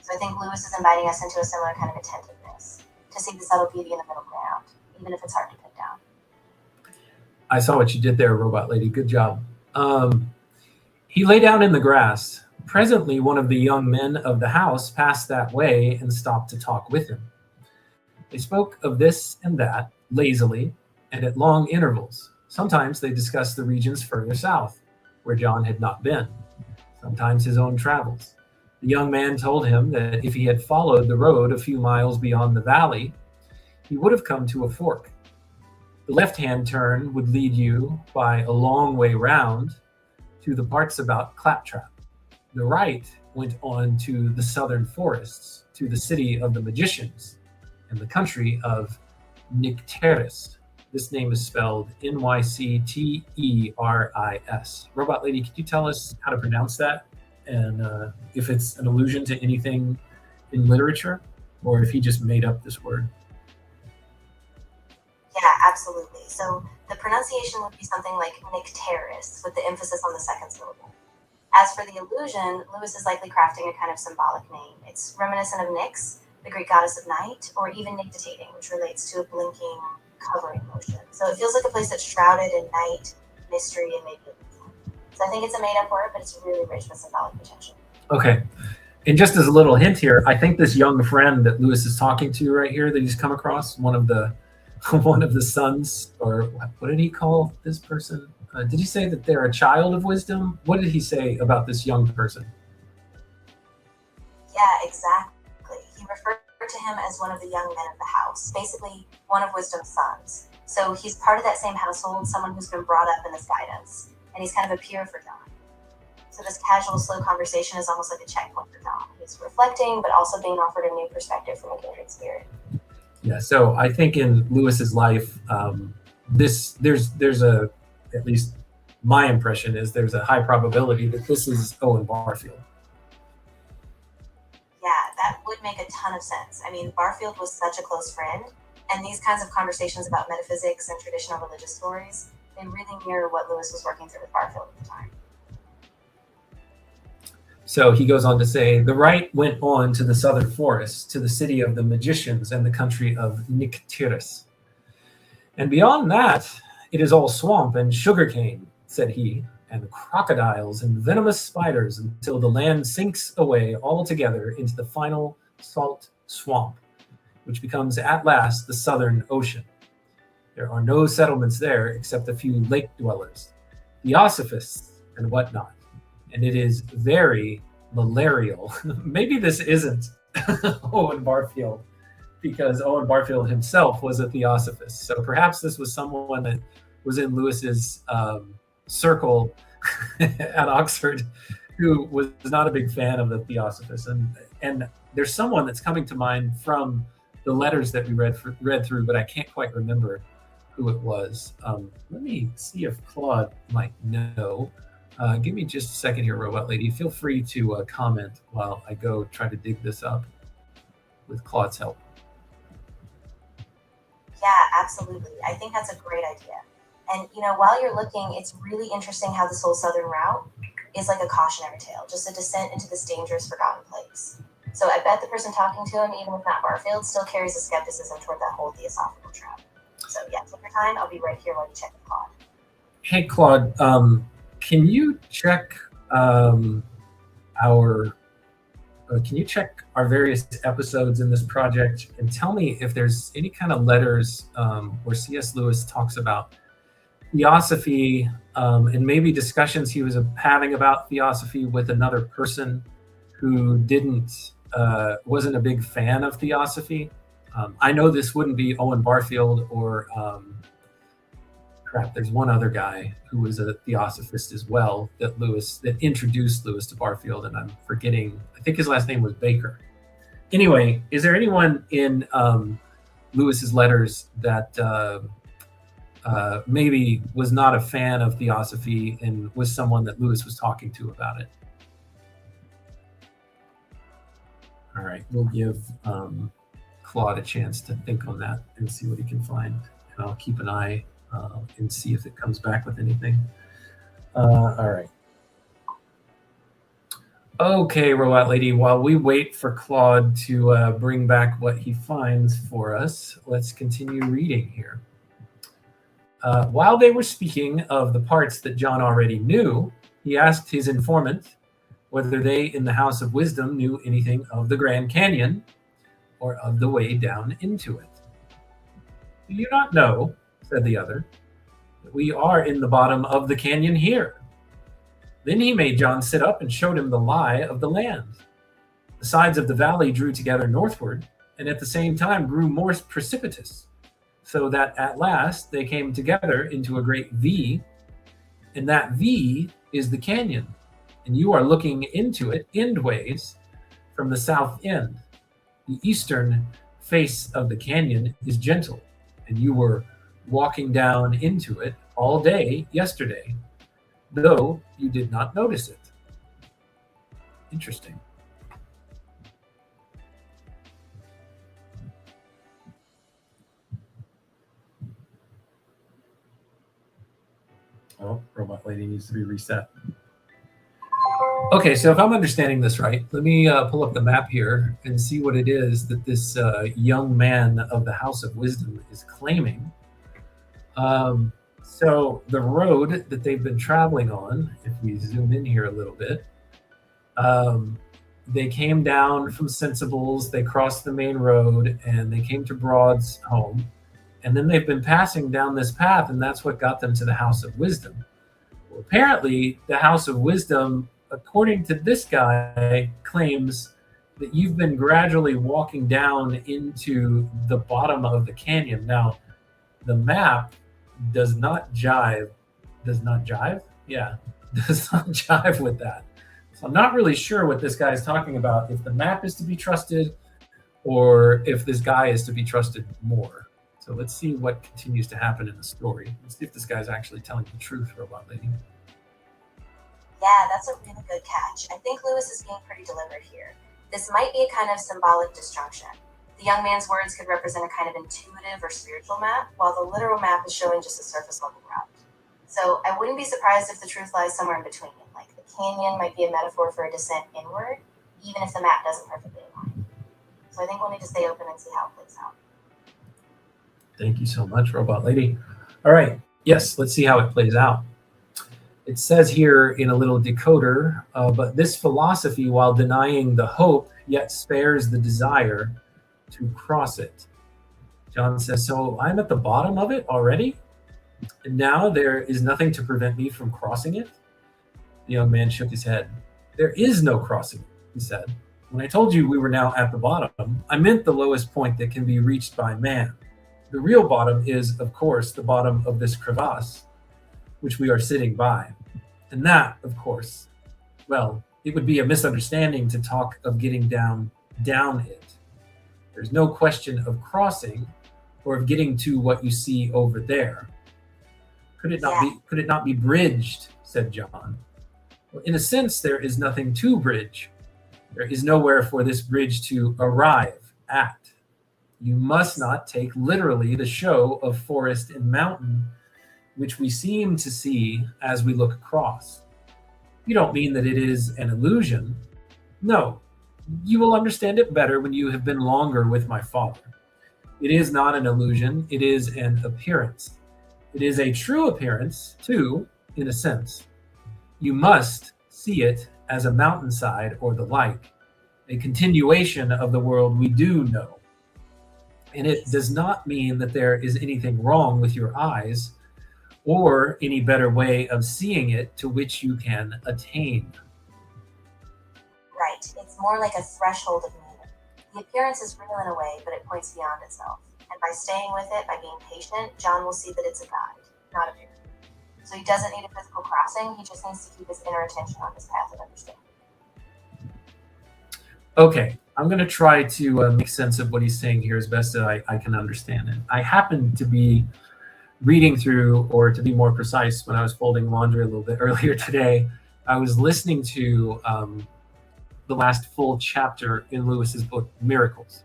So I think Lewis is inviting us into a similar kind of attentiveness, to see the subtle beauty in the middle ground, even if it's hard to pin down. I saw what you did there, Robot Lady. Good job. He lay down in the grass. Presently, one of the young men of the house passed that way and stopped to talk with him. They spoke of this and that, lazily, and at long intervals. Sometimes they discussed the regions further south, where John had not been, sometimes his own travels. The young man told him that if he had followed the road a few miles beyond the valley, he would have come to a fork. The left-hand turn would lead you by a long way round to the parts about Claptrap. The right went on to the southern forests, to the city of the magicians, and the country of Nycteris. This name is spelled Nycteris. Robot Lady, could you tell us how to pronounce that? And if it's an allusion to anything in literature, or if he just made up this word? Yeah, absolutely. So the pronunciation would be something like Nycteris, with the emphasis on the second syllable. As for the allusion, Lewis is likely crafting a kind of symbolic name. It's reminiscent of Nyx, the Greek goddess of night, or even nictitating, which relates to a blinking, covering motion. So it feels like a place that's shrouded in night, mystery, and maybe illusion. So I think it's a made-up word, but it's really rich with symbolic potential. Okay. And just as a little hint here, I think this young friend that Lewis is talking to right here, that he's come across, one of the sons, or what did he call this person? Did he say that they're a child of wisdom? What did he say about this young person? Yeah, exactly. He referred to him as one of the young men of the house, basically one of wisdom's sons. So he's part of that same household, someone who's been brought up in this guidance, and he's kind of a peer for John. So this casual, slow conversation is almost like a checkpoint for John. He's reflecting, but also being offered a new perspective from a kindred spirit. Yeah, so I think in Lewis's life, there's a, at least my impression is there's a high probability that this is Owen Barfield. Yeah, that would make a ton of sense. I mean, Barfield was such a close friend, and these kinds of conversations about metaphysics and traditional religious stories, they really mirror what Lewis was working through with Barfield at the time. So he goes on to say, the right went on to the southern forests, to the city of the magicians and the country of Nycteris. And beyond that, it is all swamp and sugarcane, said he, and crocodiles and venomous spiders until the land sinks away altogether into the final salt swamp, which becomes at last the southern ocean. There are no settlements there except a few lake dwellers, theosophists and whatnot. And it is very malarial. Maybe this isn't Owen Barfield, because Owen Barfield himself was a theosophist. So perhaps this was someone that was in Lewis's circle at Oxford who was not a big fan of the theosophists. And there's someone that's coming to mind from the letters that we read through, but I can't quite remember who it was. Let me see if Claude might know. Give me just a second here, Robot Lady. Feel free to comment while I go try to dig this up with Claude's help. Yeah, absolutely. I think that's a great idea. And, while you're looking, it's really interesting how this whole southern route is like a cautionary tale, just a descent into this dangerous, forgotten place. So I bet the person talking to him, even if not Barfield, still carries a skepticism toward that whole theosophical trap. So yeah, take your time. I'll be right here while you check the Claude. Hey, Claude, can you check our can you check our various episodes in this project and tell me if there's any kind of letters where C.S. Lewis talks about theosophy and maybe discussions he was having about theosophy with another person who wasn't a big fan of theosophy? I know this wouldn't be Owen Barfield or there's one other guy who was a theosophist as well that introduced Lewis to Barfield, and I'm forgetting. I think his last name was Baker. Anyway, is there anyone in Lewis's letters that maybe was not a fan of theosophy and was someone that Lewis was talking to about it? All right, we'll give Claude a chance to think on that and see what he can find, and I'll keep an eye and see if it comes back with anything. All right. Okay, Robot Lady, while we wait for Claude to bring back what he finds for us, let's continue reading here. While they were speaking of the parts that John already knew, he asked his informant whether they in the House of Wisdom knew anything of the Grand Canyon or of the way down into it. Do you not know, said the other, that we are in the bottom of the canyon here? Then he made John sit up and showed him the lie of the land. The sides of the valley drew together northward, and at the same time grew more precipitous, so that at last they came together into a great V, and that V is the canyon, and you are looking into it endways from the south end. The eastern face of the canyon is gentle, and you were walking down into it all day yesterday, though you did not notice it. Interesting. Oh, Robot Lady needs to be reset. Okay, so if I'm understanding this right, let me pull up the map here and see what it is that this young man of the House of Wisdom is claiming. So the road that they've been traveling on, if we zoom in here a little bit, they came down from Sensibles, they crossed the main road, and they came to Broad's home. And then they've been passing down this path, and that's what got them to the House of Wisdom. Well, apparently, the House of Wisdom, according to this guy, claims that you've been gradually walking down into the bottom of the canyon. Now, the map does not jive with that. So I'm not really sure what this guy is talking about, if the map is to be trusted or if this guy is to be trusted more. So let's see what continues to happen in the story. Let's see if this guy's actually telling the truth, Robot Lady. Yeah, that's a really good catch. I think Lewis is being pretty deliberate here. This might be a kind of symbolic disjunction. The young man's words could represent a kind of intuitive or spiritual map, while the literal map is showing just a surface level route. So I wouldn't be surprised if the truth lies somewhere in between. Like the canyon might be a metaphor for a descent inward, even if the map doesn't perfectly align. So I think we'll need to stay open and see how it plays out. Thank you so much, Robot Lady. All right, yes, let's see how it plays out. It says here in a little decoder, but this philosophy, while denying the hope, yet spares the desire to cross it. John says, so I'm at the bottom of it already? And now there is nothing to prevent me from crossing it? The young man shook his head. There is no crossing it, he said. When I told you we were now at the bottom, I meant the lowest point that can be reached by man. The real bottom is, of course, the bottom of this crevasse, which we are sitting by. And that, of course, well, it would be a misunderstanding to talk of getting down it. There's no question of crossing or of getting to what you see over there. Could it not be bridged, said John. Well, in a sense, there is nothing to bridge. There is nowhere for this bridge to arrive at. You must not take literally the show of forest and mountain, which we seem to see as we look across. You don't mean that it is an illusion. No, you will understand it better when you have been longer with my father. It is not an illusion, it is an appearance. It is a true appearance, too, in a sense. You must see it as a mountainside or the like, a continuation of the world we do know. And it does not mean that there is anything wrong with your eyes or any better way of seeing it to which you can attain. Right. It's more like a threshold of meaning. The appearance is real in a way, but it points beyond itself. And by staying with it, by being patient, John will see that it's a guide, not a mirror. So he doesn't need a physical crossing, he just needs to keep his inner attention on his path of understanding. Okay, I'm going to try to make sense of what he's saying here as best as I can understand it. I happen to be reading through, or to be more precise, when I was folding laundry a little bit earlier today, I was listening to the last full chapter in Lewis's book, Miracles.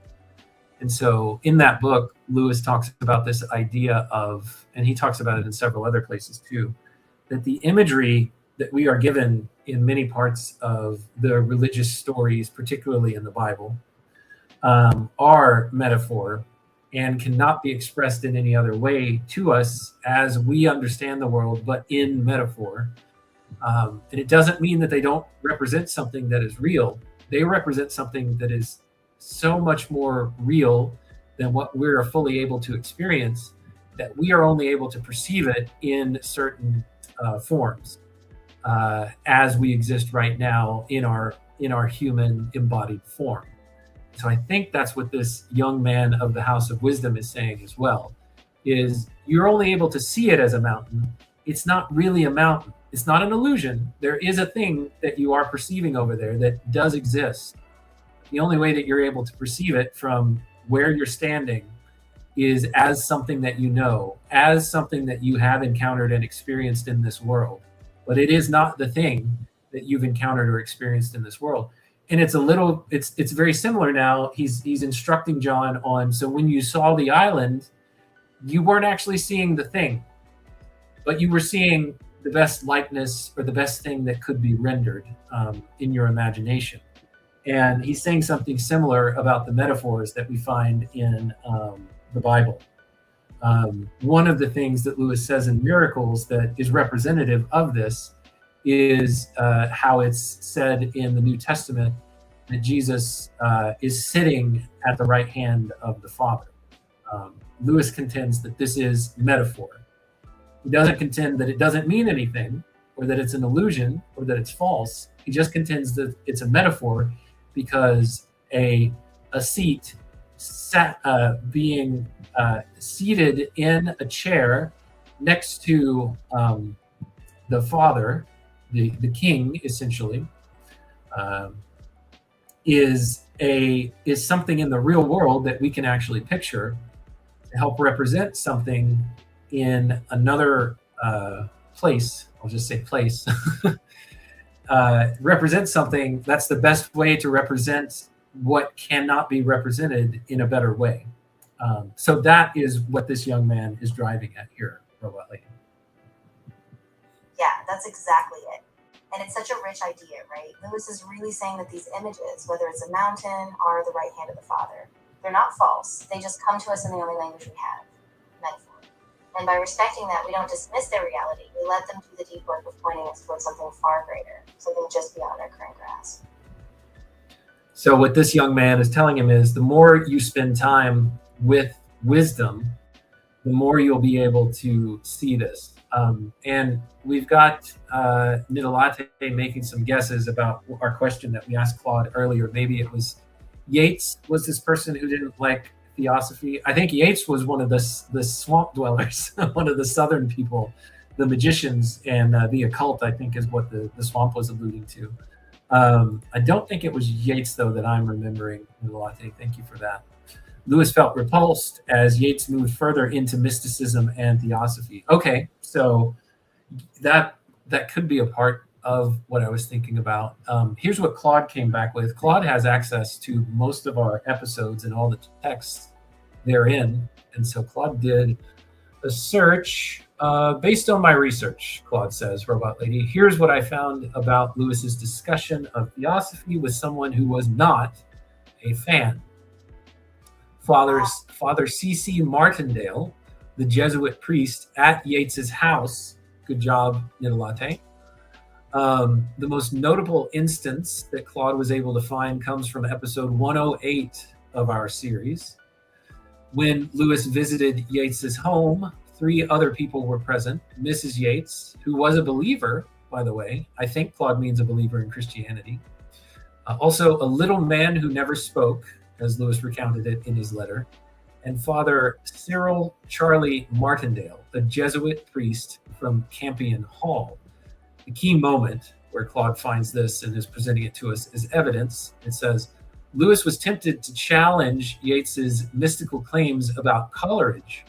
And so in that book, Lewis talks about this idea of, and he talks about it in several other places too, that the imagery that we are given in many parts of the religious stories, particularly in the Bible, are metaphor and cannot be expressed in any other way to us as we understand the world, but in metaphor. And it doesn't mean that they don't represent something that is real. They represent something that is so much more real than what we're fully able to experience, that we are only able to perceive it in certain forms as we exist right now in our human embodied form. So I think that's what this young man of the House of Wisdom is saying as well, is you're only able to see it as a mountain. It's not really a mountain. It's not an illusion. There is a thing that you are perceiving over there that does exist. The only way that you're able to perceive it from where you're standing is as something that you know, as something that you have encountered and experienced in this world. But it is not the thing that you've encountered or experienced in this world. And it's very similar now. He's instructing John on, so when you saw the island, you weren't actually seeing the thing, but you were seeing the best likeness or the best thing that could be rendered in your imagination. And he's saying something similar about the metaphors that we find in the Bible. One of the things that Lewis says in Miracles that is representative of this is how it's said in the New Testament that Jesus is sitting at the right hand of the Father. Lewis contends that this is metaphor. He doesn't contend that it doesn't mean anything, or that it's an illusion, or that it's false. He just contends that it's a metaphor because a seat being seated in a chair next to the Father, the king, essentially, is something in the real world that we can actually picture to help represent something in another place. I'll just say place. Represent something. That's the best way to represent what cannot be represented in a better way. So that is what this young man is driving at here, Robot Lady. Yeah, that's exactly it. And it's such a rich idea, right? Lewis is really saying that these images, whether it's a mountain or the right hand of the Father, they're not false. They just come to us in the only language we have, metaphor. And by respecting that, we don't dismiss their reality. We let them do the deep work of pointing us towards something far greater, something just beyond our current grasp. So what this young man is telling him is the more you spend time with wisdom, the more you'll be able to see this. And we've got Nidalate making some guesses about our question that we asked Claude earlier. Maybe it was Yeats was this person who didn't like theosophy. I think Yeats was one of the swamp dwellers, one of the southern people, the magicians, and the occult, I think, is what the swamp was alluding to. I don't think it was Yeats, though, that I'm remembering. Nidalate, thank you for that. Lewis felt repulsed as Yeats moved further into mysticism and theosophy. Okay, so that could be a part of what I was thinking about. Here's what Claude came back with. Claude has access to most of our episodes and all the texts therein. And so Claude did a search based on my research, Claude says, Robot Lady. Here's what I found about Lewis's discussion of theosophy with someone who was not a fan. Father C.C. Martindale the Jesuit priest at Yeats's house. Good job, Nidalate. The most notable instance that Claude was able to find comes from episode 108 of our series. When Lewis visited Yeats's home, 3 other people were present. Mrs. Yeats, who was a believer, by the way. I think Claude means a believer in Christianity. Also, a little man who never spoke, as Lewis recounted it in his letter, and Father Cyril Charlie Martindale, a Jesuit priest from Campion Hall. The key moment where Claude finds this and is presenting it to us is evidence. It says, Lewis was tempted to challenge Yeats's mystical claims about Coleridge.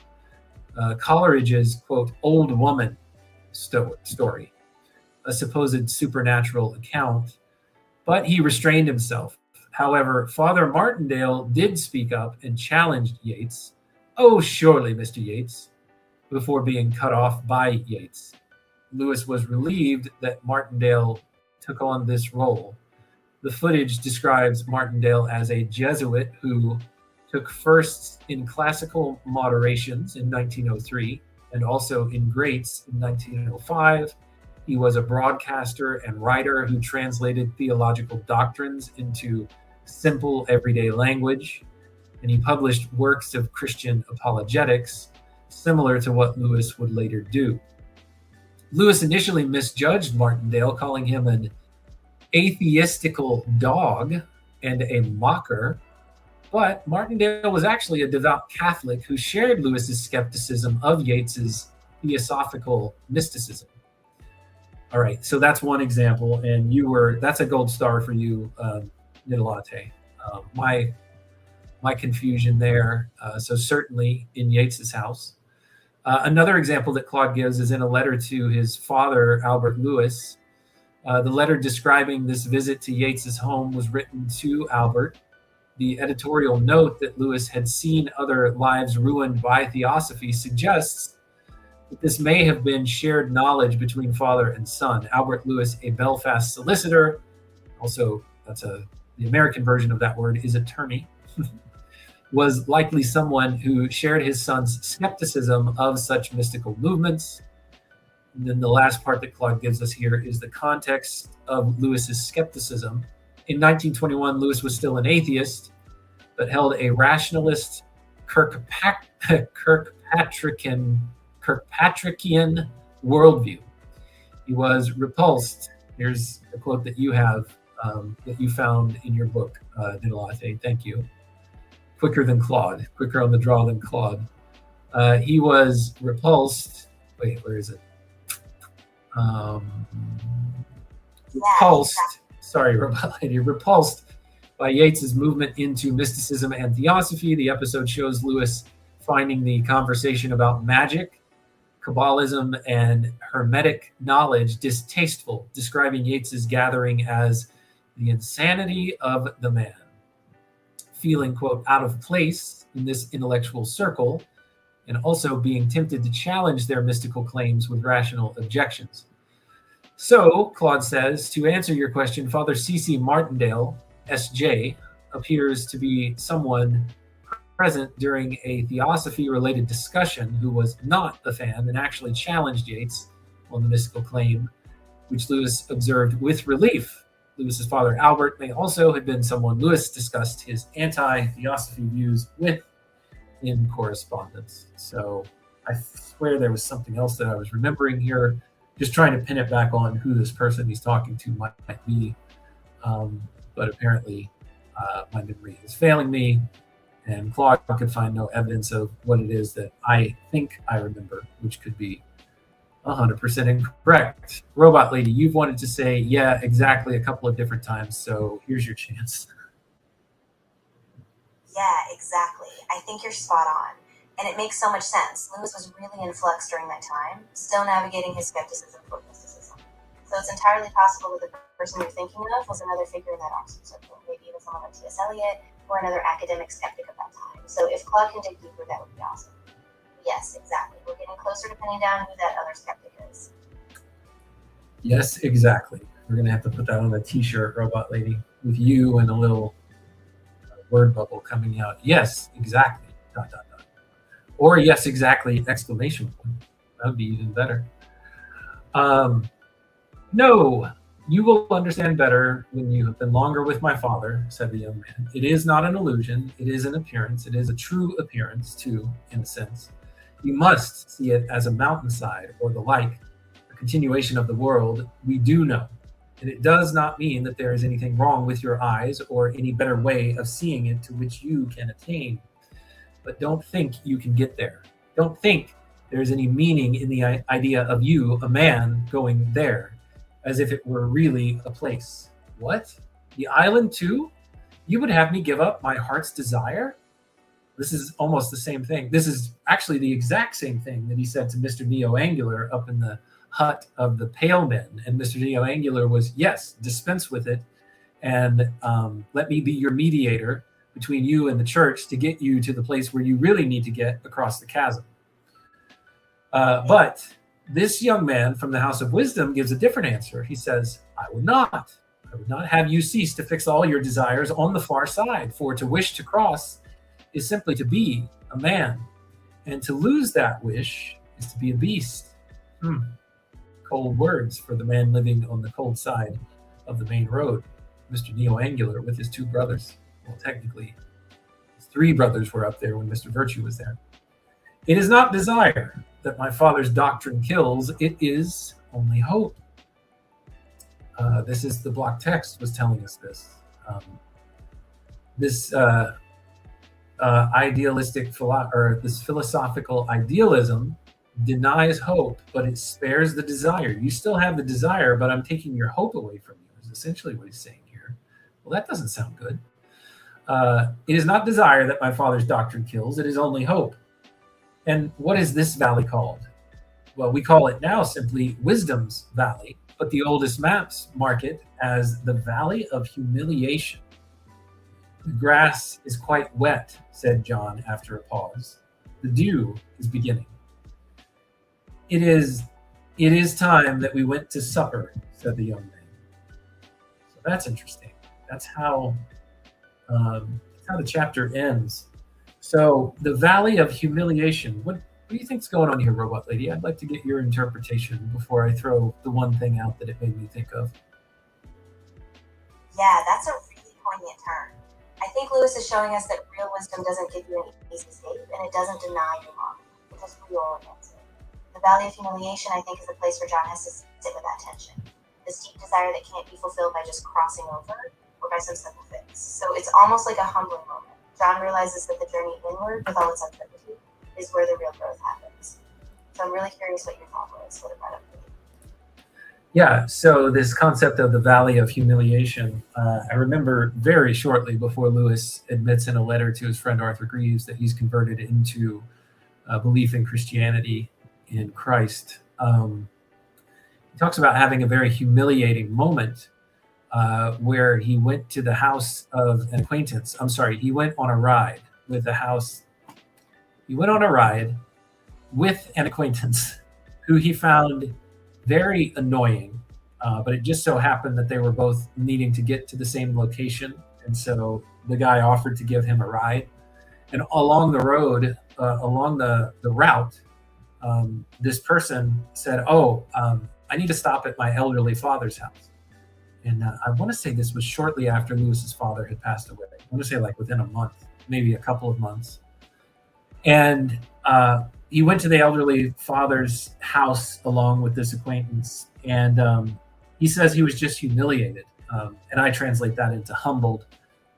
Coleridge's, quote, old woman story, a supposed supernatural account, but he restrained himself. However, Father Martindale did speak up and challenged Yeats. Oh, surely, Mr. Yeats, before being cut off by Yeats. Lewis was relieved that Martindale took on this role. The footage describes Martindale as a Jesuit who took firsts in classical moderations in 1903 and also in greats in 1905. He was a broadcaster and writer who translated theological doctrines into simple everyday language, and he published works of Christian apologetics, similar to what Lewis would later do. Lewis initially misjudged Martindale, calling him an atheistical dog and a mocker, but Martindale was actually a devout Catholic who shared Lewis's skepticism of Yeats's theosophical mysticism. All right, so that's one example, and that's a gold star for you, Nidalate. My confusion there. So certainly in Yeats's house. Another example that Claude gives is in a letter to his father, Albert Lewis. The letter describing this visit to Yeats's home was written to Albert. The editorial note that Lewis had seen other lives ruined by theosophy suggests that this may have been shared knowledge between father and son. Albert Lewis, a Belfast solicitor, also the American version of that word is attorney, was likely someone who shared his son's skepticism of such mystical movements. And then the last part that Claude gives us here is the context of Lewis's skepticism. In 1921, Lewis was still an atheist, but held a rationalist Kirkpatrickian worldview. He was repulsed. Here's a quote that you have, that you found in your book, Nidalate. Thank you. Quicker on the draw than Claude. He was repulsed. Wait, where is it? Repulsed by Yeats's movement into mysticism and theosophy. The episode shows Lewis finding the conversation about magic, Kabbalism, and Hermetic knowledge distasteful, describing Yeats's gathering as the insanity of the man. Feeling, quote, out of place in this intellectual circle, and also being tempted to challenge their mystical claims with rational objections. So, Claude says, to answer your question, Father C.C. Martindale, S.J., appears to be someone present during a theosophy-related discussion who was not a fan and actually challenged Yeats on the mystical claim, which Lewis observed with relief. Lewis's father, Albert, may also have been someone Lewis discussed his anti-theosophy views with in correspondence. So I swear there was something else that I was remembering here, just trying to pin it back on who this person he's talking to might be. But apparently my memory is failing me, and Claude could find no evidence of what it is that I think I remember, which could be 100% incorrect. Robot Lady, you've wanted to say, yeah, exactly, a couple of different times, so here's your chance. Yeah, exactly. I think you're spot on. And it makes so much sense. Lewis was really in flux during that time, still navigating his skepticism toward mysticism. So it's entirely possible that the person you're thinking of was another figure in that Oxford circle, maybe even someone like T.S. Eliot or another academic skeptic of that time. So if Claude can dig deeper, that would be awesome. Yes, exactly. We're getting closer to pinning down who that other skeptic is. Yes, exactly. We're going to have to put that on a t-shirt, Robot Lady, with you and a little word bubble coming out. Yes, exactly. ... Or yes, exactly, exclamation point. That would be even better. No, you will understand better when you have been longer with my father, said the young man. It is not an illusion. It is an appearance. It is a true appearance, too, in a sense. You must see it as a mountainside or the like, a continuation of the world we do know. And it does not mean that there is anything wrong with your eyes or any better way of seeing it to which you can attain. But don't think you can get there. Don't think there is any meaning in the idea of you, a man, going there, as if it were really a place. What? The island too? You would have me give up my heart's desire? This is almost the same thing. This is actually the exact same thing that he said to Mr. Neo-Angular up in the hut of the Pale Men. And Mr. Neo-Angular was, yes, dispense with it, and let me be your mediator between you and the church to get you to the place where you really need to get across the chasm. But this young man from the House of Wisdom gives a different answer. He says, I would not have you cease to fix all your desires on the far side, for to wish to cross is simply to be a man, and to lose that wish is to be a beast. Cold words for the man living on the cold side of the main road, Mr. Neo-Angular with his two brothers. Well, technically, his three brothers were up there when Mr. Virtue was there. It is not desire that my father's doctrine kills, it is only hope. This is the block text was telling us this. This this philosophical idealism denies hope, but it spares the desire. You still have the desire, but I'm taking your hope away from you, is essentially what he's saying here. Well, that doesn't sound good. It is not desire that my father's doctrine kills, it is only hope. And what is this valley called? Well, we call it now simply Wisdom's Valley, but the oldest maps mark it as the Valley of Humiliation. The grass is quite wet, said John after a pause. The dew is beginning. It is time that we went to supper, said the young man. So that's interesting. That's how the chapter ends. So the Valley of Humiliation. What do you think's going on here, Robot Lady? I'd like to get your interpretation before I throw the one thing out that it made me think of. Yeah, that's a really poignant turn. I think Lewis is showing us that real wisdom doesn't give you an easy escape, and it doesn't deny you wrong. It just reorients it. The Valley of Humiliation, I think, is the place where John has to sit with that tension. This deep desire that can't be fulfilled by just crossing over or by some simple fix. So it's almost like a humbling moment. John realizes that the journey inward, with all its uncertainty, is where the real growth happens. So I'm really curious what your thought was, what it brought up for you. Yeah, so this concept of the Valley of Humiliation, I remember very shortly before Lewis admits in a letter to his friend Arthur Greeves that he's converted into belief in Christianity in Christ. He talks about having a very humiliating moment where he went to the house of an acquaintance. He went on a ride with the house. He went on a ride with an acquaintance who he found very annoying, but it just so happened that they were both needing to get to the same location. And so the guy offered to give him a ride. And along the road, along the route, this person said, I need to stop at my elderly father's house. And I want to say this was shortly after Lewis's father had passed away. I want to say like within a month, maybe a couple of months. And he went to the elderly father's house along with this acquaintance. And he says he was just humiliated. And I translate that into humbled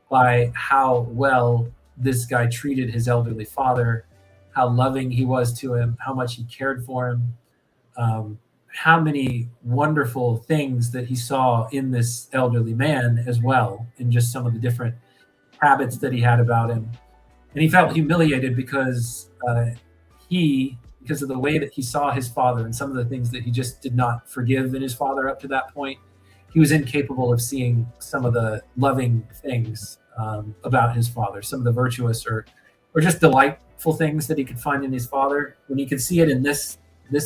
by how well this guy treated his elderly father, how loving he was to him, how much he cared for him, how many wonderful things that he saw in this elderly man as well, in just some of the different habits that he had about him. And he felt humiliated because because of the way that he saw his father and some of the things that he just did not forgive in his father up to that point. He was incapable of seeing some of the loving things about his father, some of the virtuous or just delightful things that he could find in his father. When he could see it in this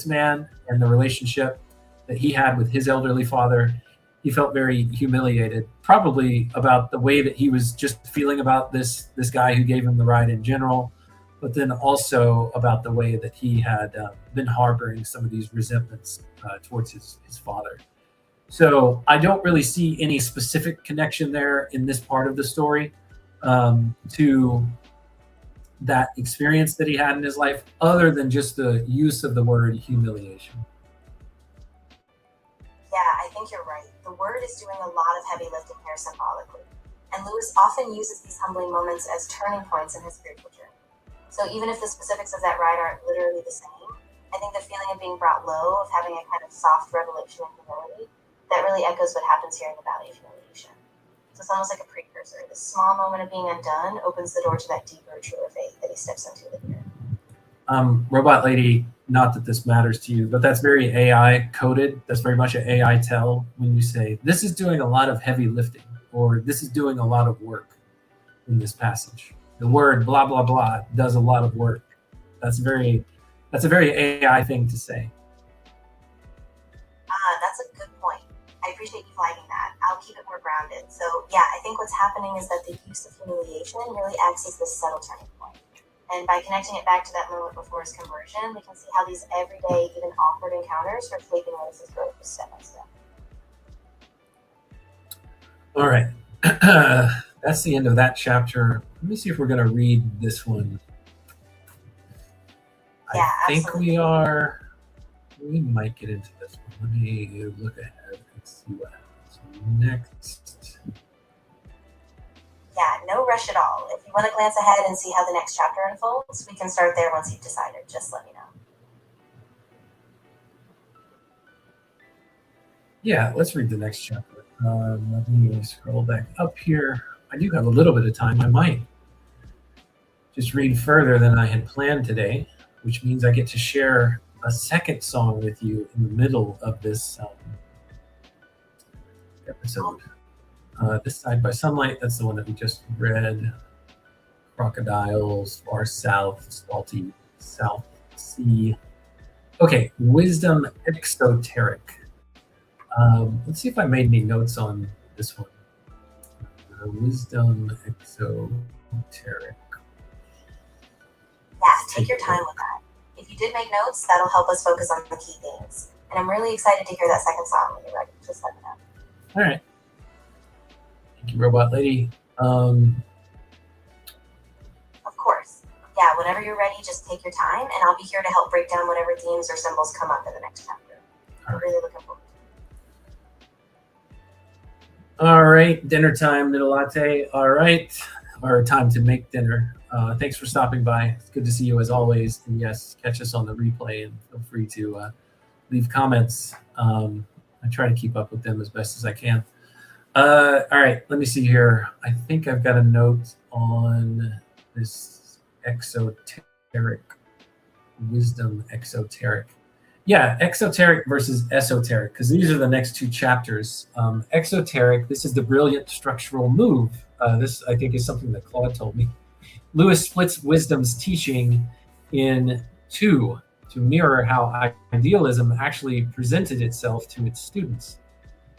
man and the relationship that he had with his elderly father, he felt very humiliated, probably about the way that he was just feeling about this guy who gave him the ride in general, but then also about the way that he had been harboring some of these resentments towards his father. So I don't really see any specific connection there in this part of the story to that experience that he had in his life, other than just the use of the word humiliation. Yeah, I think you're right. The word is doing a lot of heavy lifting here symbolically. And Lewis often uses these humbling moments as turning points in his spiritual journey. So even if the specifics of that ride aren't literally the same, I think the feeling of being brought low, of having a kind of soft revelation and humility, that really echoes what happens here in the Valley of Humiliation. So it's almost like a precursor. This small moment of being undone opens the door to that deeper, truer faith that he steps into later. Robot Lady, not that this matters to you, but that's very AI coded. That's very much an AI tell when you say, this is doing a lot of heavy lifting, or this is doing a lot of work in this passage. The word blah, blah, blah does a lot of work. That's a very AI thing to say. That's a good point. I appreciate you flagging that. I'll keep it more grounded. So yeah, I think what's happening is that the use of humiliation really acts as this subtle turning point. And by connecting it back to that moment before his conversion, we can see how these everyday, even awkward encounters are shaping Lewis's growth step by step. All right. That's the end of that chapter. Let me see if we're going to read this one. Yeah, I think absolutely. we might get into this one. Let me look ahead and see what happens next. Yeah, no rush at all. If you want to glance ahead and see how the next chapter unfolds, we can start there once you've decided. Just let me know. Yeah, let's read the next chapter. Let me scroll back up here. I do have a little bit of time. I might just read further than I had planned today, which means I get to share a second song with you in the middle of this episode. This Side by Sunlight, that's the one that we just read. Crocodiles, Far South, Salty South Sea. Okay, Wisdom Exoteric. Let's see if I made any notes on this one. Wisdom Exoteric. Yeah, take your time with that. If you did make notes, that'll help us focus on the key themes. And I'm really excited to hear that second song when you're ready. Just let me know. All right. Thank you, Robot Lady. Of course. Yeah, whenever you're ready, just take your time, and I'll be here to help break down whatever themes or symbols come up in the next chapter. I'm really looking forward to it. All right, dinner time, middle latte. All right, or time to make dinner. Thanks for stopping by. It's good to see you as always. And yes, catch us on the replay and feel free to leave comments. I try to keep up with them as best as I can. All right, let me see here. I think I've got a note on this exoteric, wisdom exoteric. Yeah, exoteric versus esoteric, because these are the next two chapters. Exoteric, this is the brilliant structural move. This, I think, is something that Claude told me. Lewis splits wisdom's teaching in two to mirror how idealism actually presented itself to its students.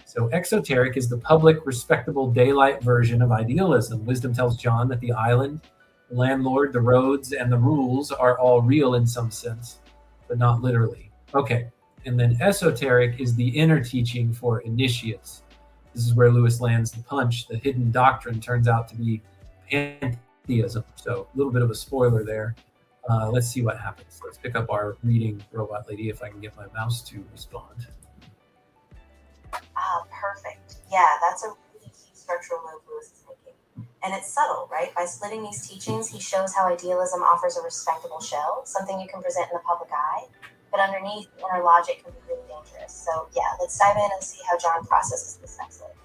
So exoteric is the public, respectable daylight version of idealism. Wisdom tells John that the island, the landlord, the roads, and the rules are all real in some sense, but not literally. Okay, and then esoteric is the inner teaching for initiates. This is where Lewis lands the punch. The hidden doctrine turns out to be pantheism. So a little bit of a spoiler there. Let's see what happens. Let's pick up our reading, Robot Lady, if I can get my mouse to respond. Perfect. Yeah, that's a really key structural move Lewis is making. And it's subtle, right? By splitting these teachings, he shows how idealism offers a respectable shell, something you can present in the public eye, but underneath, inner logic can be really dangerous. So yeah, let's dive in and see how John processes this next layer.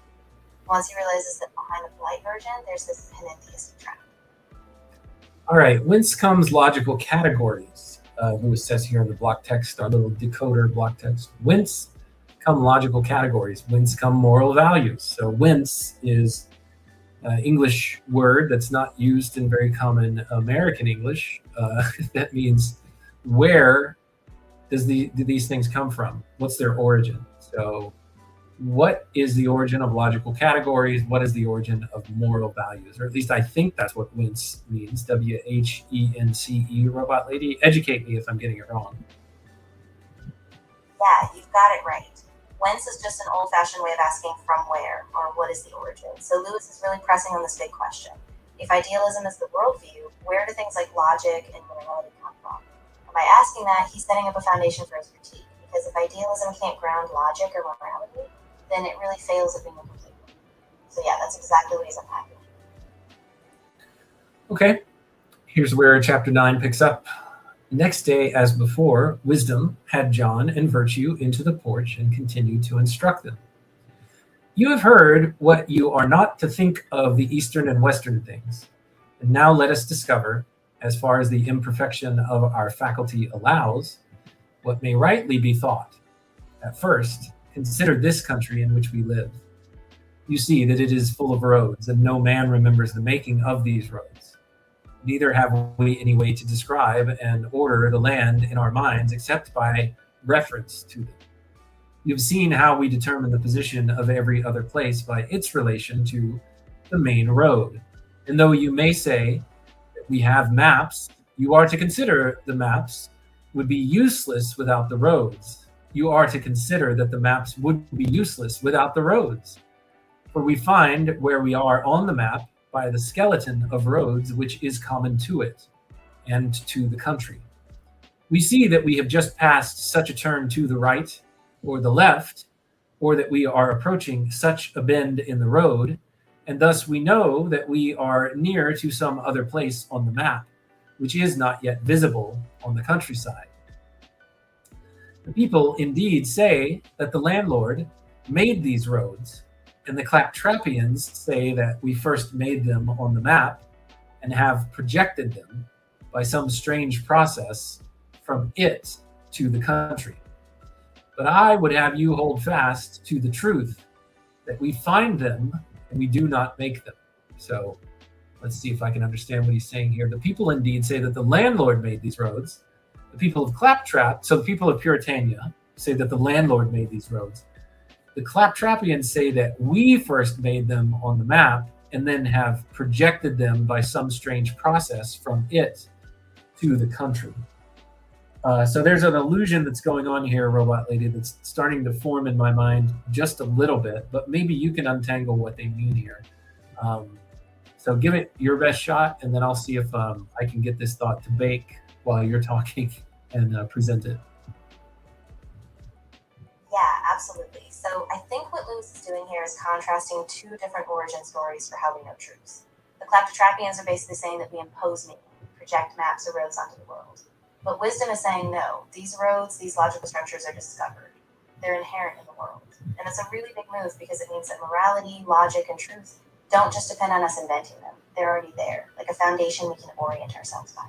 Once he realizes that behind the polite version, there's this panentheistic trap. All right, whence comes logical categories? Lewis says here in the block text, our little decoder block text. Whence come logical categories? Whence come moral values? So whence is an English word that's not used in very common American English. That means where do these things come from? What's their origin? So what is the origin of logical categories? What is the origin of moral values? Or at least I think that's what Whence means, W-H-E-N-C-E, Robot Lady. Educate me if I'm getting it wrong. Yeah, you've got it right. Whence is just an old-fashioned way of asking from where, or what is the origin. So Lewis is really pressing on this big question. If idealism is the worldview, where do things like logic and morality come from? And by asking that, he's setting up a foundation for his critique. Because if idealism can't ground logic or morality, then it really fails at being a complete one. So yeah, that's exactly what he's unpacking. Okay, here's where chapter 9 picks up. Next day, as before, Wisdom had John and Virtue into the porch and continued to instruct them. You have heard what you are not to think of the Eastern and Western things. And now let us discover, as far as the imperfection of our faculty allows, what may rightly be thought. At first, consider this country in which we live. You see that it is full of roads, and no man remembers the making of these roads. Neither have we any way to describe and order the land in our minds except by reference to them. You've seen how we determine the position of every other place by its relation to the main road. And though you may say that we have maps, you are to consider the maps would be useless without the roads. You are to consider that the maps would be useless without the roads. For we find where we are on the map by the skeleton of roads which is common to it and to the country. We see that we have just passed such a turn to the right or the left, or that we are approaching such a bend in the road, and thus we know that we are near to some other place on the map, which is not yet visible on the countryside. The people indeed say that the landlord made these roads, and the Claptrappians say that we first made them on the map and have projected them by some strange process from it to the country. But I would have you hold fast to the truth that we find them and we do not make them. So let's see if I can understand what he's saying here. The people indeed say that the landlord made these roads. The people of Claptrap, so the people of Puritania, say that the landlord made these roads. The Claptrappians say that we first made them on the map and then have projected them by some strange process from it to the country. So there's an illusion that's going on here, Robot Lady, that's starting to form in my mind just a little bit, but maybe you can untangle what they mean here. So give it your best shot, and then I'll see if I can get this thought to bake while you're talking and present it. Yeah, absolutely. So I think what Lewis is doing here is contrasting two different origin stories for how we know truths. The Claptrappians are basically saying that we impose meaning, project maps or roads onto the world. But Wisdom is saying, no, these roads, these logical structures are discovered. They're inherent in the world. And it's a really big move because it means that morality, logic, and truth don't just depend on us inventing them. They're already there, like a foundation we can orient ourselves by.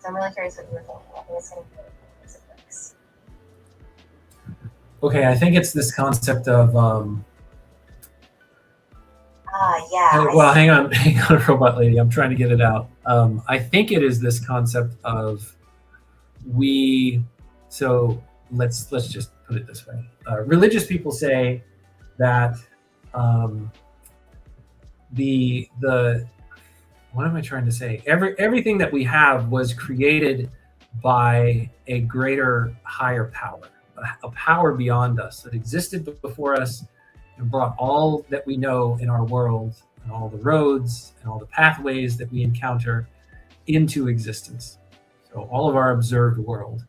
So I'm really curious what you were thinking. I think it's going to be really cool as it works. Okay, I think it's this concept of... hang on, Robot Lady. I'm trying to get it out. I think it is this concept of so let's just put it this way. Religious people say that the what am I trying to say? Everything that we have was created by a greater, higher power, a power beyond us that existed before us and brought all that we know in our world and all the roads and all the pathways that we encounter into existence. So all of our observed world.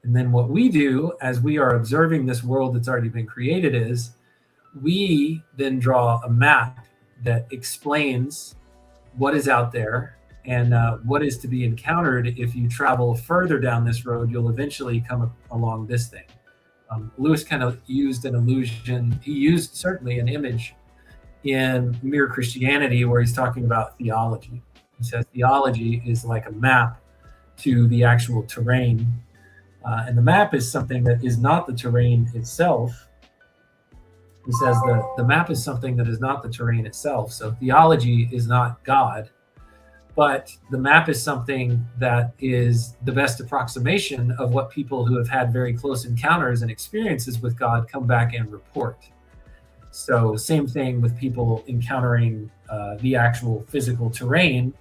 And then what we do as we are observing this world that's already been created is we then draw a map that explains what is out there and what is to be encountered. If you travel further down this road, you'll eventually come along this thing. Lewis kind of used an illusion. He used certainly an image in Mere Christianity where he's talking about theology. He says theology is like a map to the actual terrain. And the map is something that is not the terrain itself. He says the map is something that is not the terrain itself. So theology is not God, but the map is something that is the best approximation of what people who have had very close encounters and experiences with God come back and report. So same thing with people encountering the actual physical terrain.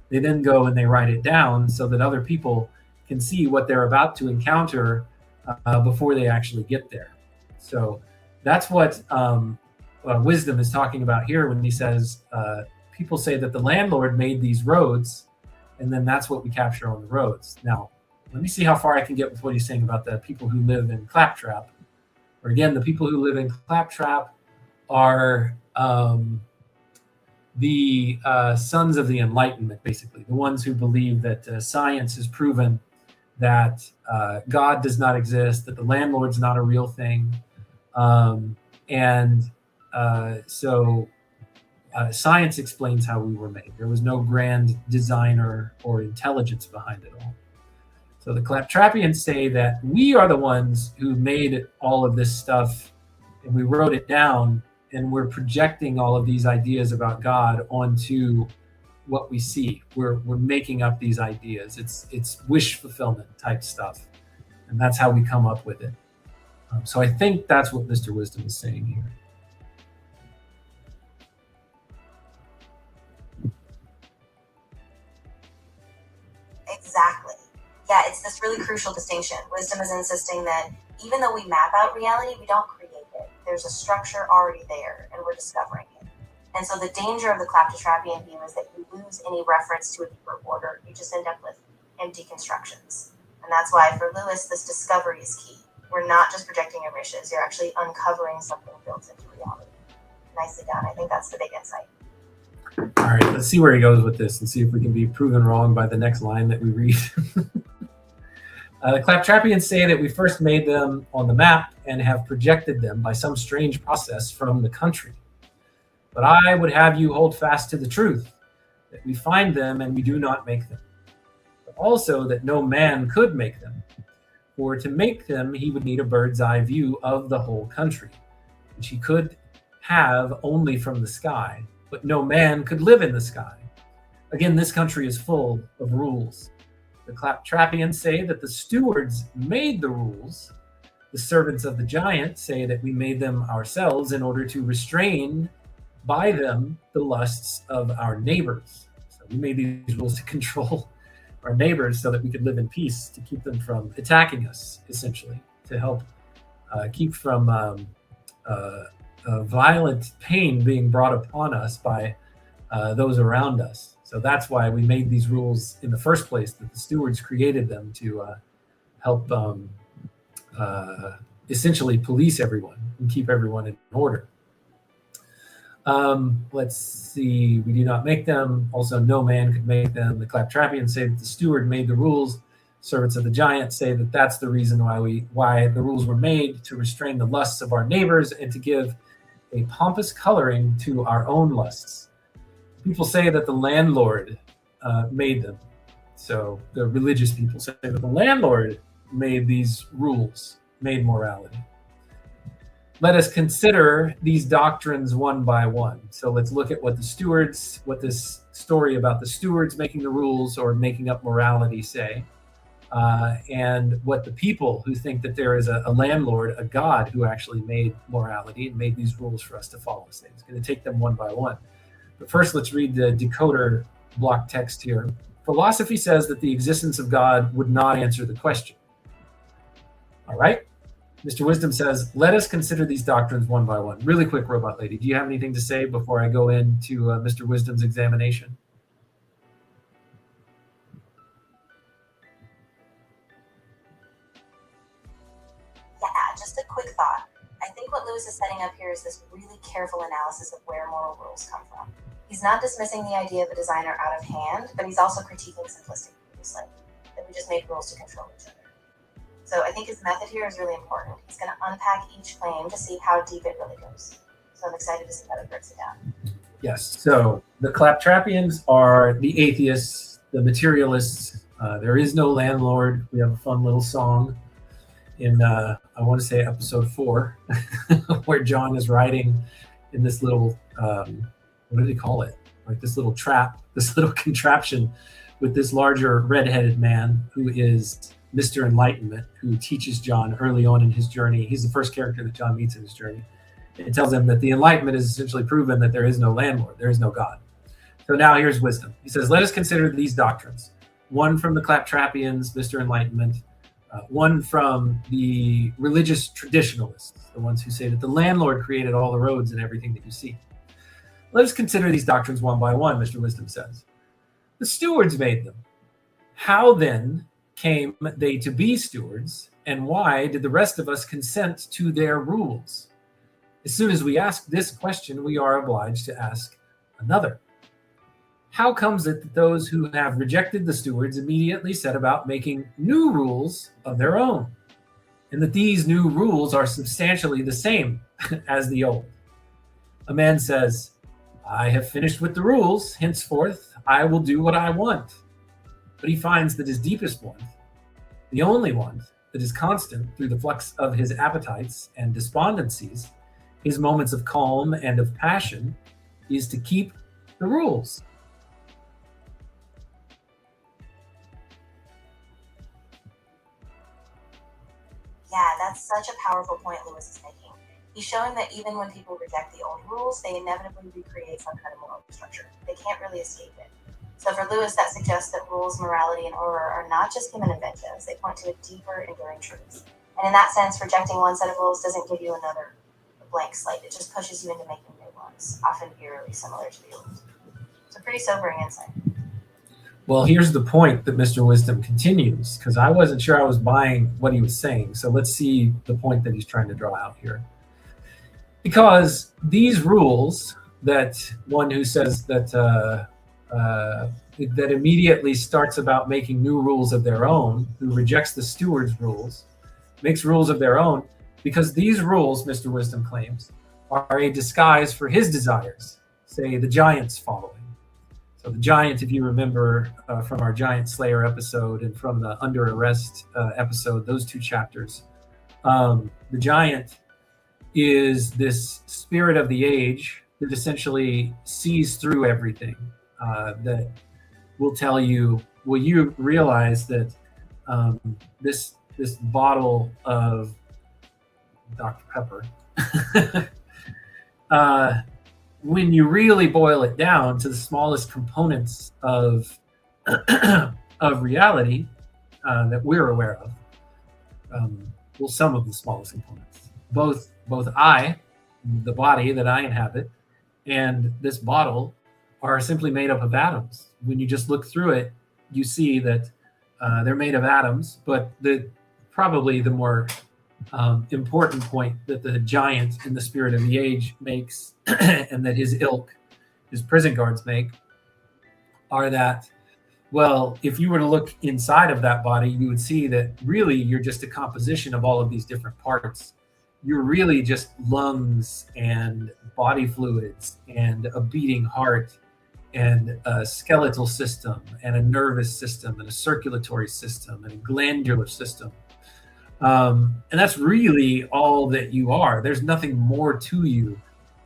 They then go and they write it down so that other people can see what they're about to encounter before they actually get there. So that's what Wisdom is talking about here when he says, people say that the landlord made these roads, and then that's what we capture on the roads. Now, let me see how far I can get with what he's saying about the people who live in Claptrap. Or again, the people who live in Claptrap are the sons of the Enlightenment, basically, the ones who believe that science has proven that God does not exist, that the landlord's not a real thing. So science explains how we were made. There was no grand designer or intelligence behind it all. So the Claptrappians say that we are the ones who made all of this stuff, and we wrote it down, and we're projecting all of these ideas about God onto what we see. We're making up these ideas. It's wish fulfillment type stuff, and that's how we come up with it. So I think that's what Mr. Wisdom is saying here. Exactly. Yeah, it's this really crucial distinction. Wisdom is insisting that even though we map out reality, we don't create it. There's a structure already there, and we're discovering it. And so the danger of the Claptrappian view is that you lose any reference to a deeper order. You just end up with empty constructions. And that's why for Lewis, this discovery is key. We're not just projecting your wishes. You're actually uncovering something built into reality. Nicely done. I think that's the big insight. All right, let's see where he goes with this and see if we can be proven wrong by the next line that we read. The Claptrappians say that we first made them on the map and have projected them by some strange process from the country. But I would have you hold fast to the truth, that we find them and we do not make them. But also that no man could make them. For to make them, he would need a bird's eye view of the whole country, which he could have only from the sky. But no man could live in the sky. Again, this country is full of rules. The Claptrappians say that the stewards made the rules. The servants of the giant say that we made them ourselves in order to restrain by them the lusts of our neighbors. So we made these rules to control our neighbors so that we could live in peace, to keep them from attacking us, essentially, to help keep from violent pain being brought upon us by those around us. So that's why we made these rules in the first place, that the stewards created them to help essentially police everyone and keep everyone in order. Let's see, we do not make them. Also, no man could make them. The Claptrappians say that the steward made the rules. Servants of the giant say that that's the reason why the rules were made, to restrain the lusts of our neighbors and to give a pompous coloring to our own lusts. People say that the landlord made them. So the religious people say that the landlord made these rules, made morality. Let us consider these doctrines one by one. So let's look at what this story about the stewards making the rules or making up morality say, and what the people who think that there is a landlord, a God who actually made morality and made these rules for us to follow. So it's going to take them one by one. But first, let's read the decoder block text here. Philosophy says that the existence of God would not answer the question. All right. Mr. Wisdom says, let us consider these doctrines one by one. Really quick, Robot Lady, do you have anything to say before I go into Mr. Wisdom's examination? Yeah, just a quick thought. I think what Lewis is setting up here is this really careful analysis of where moral rules come from. He's not dismissing the idea of a designer out of hand, but he's also critiquing simplistic views, like that we just make rules to control each other. So I think his method here is really important. He's going to unpack each claim to see how deep it really goes. So I'm excited to see how he breaks it down. Yes. So the Claptrappians are the atheists, the materialists. There is no landlord. We have a fun little song in, I want to say, episode 4, where John is riding in this little, what do they call it? Like this little trap, this little contraption with this larger redheaded man who is Mr. Enlightenment, who teaches John early on in his journey. He's the first character that John meets in his journey. It tells him that the Enlightenment has essentially proven that there is no landlord, there is no God. So now here's wisdom. He says, let us consider these doctrines. One from the Claptrappians, Mr. Enlightenment. One from the religious traditionalists, the ones who say that the landlord created all the roads and everything that you see. Let us consider these doctrines one by one, Mr. Wisdom says. The stewards made them. How then came they to be stewards, and why did the rest of us consent to their rules? As soon as we ask this question, we are obliged to ask another. How comes it that those who have rejected the stewards immediately set about making new rules of their own, and that these new rules are substantially the same as the old? A man says, I have finished with the rules, henceforth I will do what I want. But he finds that his deepest want, the only want that is constant through the flux of his appetites and despondencies, his moments of calm and of passion, is to keep the rules. Yeah, that's such a powerful point Lewis is making. He's showing that even when people reject the old rules, they inevitably recreate some kind of moral structure. They can't really escape it. So for Lewis, that suggests that rules, morality, and order are not just human inventions. They point to a deeper, enduring truth. And in that sense, rejecting one set of rules doesn't give you another blank slate. It just pushes you into making new ones, often eerily similar to the old. It's a pretty sobering insight. Well, here's the point that Mr. Wisdom continues, because I wasn't sure I was buying what he was saying. So let's see the point that he's trying to draw out here. Because these rules that one who says that that immediately starts about making new rules of their own, who rejects the steward's rules, makes rules of their own, because these rules, Mr. Wisdom claims, are a disguise for his desires, say the giant's following. So the giant, if you remember from our Giant Slayer episode and from the Under Arrest episode, those two chapters, the giant is this spirit of the age that essentially sees through everything, that will tell you, will you realize that this bottle of Dr. Pepper, when you really boil it down to the smallest components of of reality that we're aware of, well, some of the smallest components, both I, the body that I inhabit, and this bottle are simply made up of atoms. When you just look through it, you see that they're made of atoms, but probably the more important point that the giant in the spirit of the age makes and that his ilk, his prison guards make, are that, well, if you were to look inside of that body, you would see that really you're just a composition of all of these different parts. You're really just lungs and body fluids and a beating heart and a skeletal system and a nervous system and a circulatory system and a glandular system. And that's really all that you are. There's nothing more to you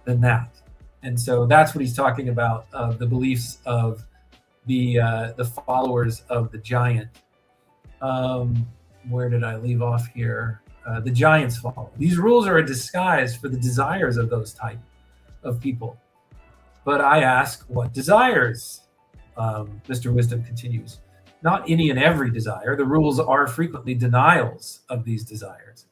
than that. And so that's what he's talking about, the beliefs of the followers of the giant. Where did I leave off here? The giants follow. These rules are a disguise for the desires of those type of people. But I ask, what desires? Mr. Wisdom continues. Not any and every desire. The rules are frequently denials of these desires.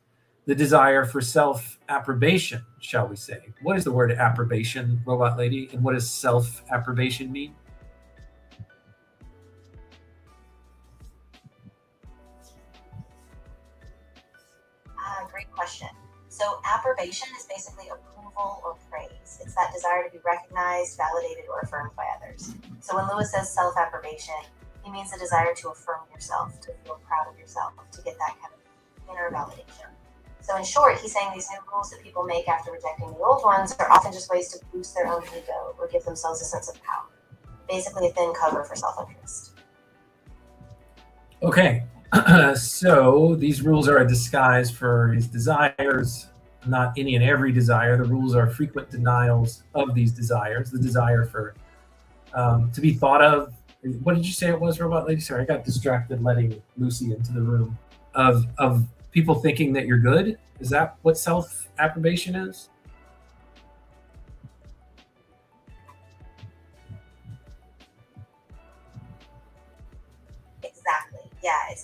The desire for self-approbation, shall we say. What is the word approbation, Robot Lady? And what does self-approbation mean? Great question. So approbation is basically approval or praise. It's that desire to be recognized, validated, or affirmed by others. So when Lewis says self-approbation, he means the desire to affirm yourself, to feel proud of yourself, to get that kind of inner validation. So in short, he's saying these new rules that people make after rejecting the old ones are often just ways to boost their own ego or give themselves a sense of power. Basically a thin cover for self-interest. Okay, so these rules are a disguise for his desires, not any and every desire. The rules are frequent denials of these desires, the desire for to be thought of. What did you say it was, Robot Lady? Sorry, I got distracted letting Lucy into the room. Of people thinking that you're good? Is that what self-approbation is?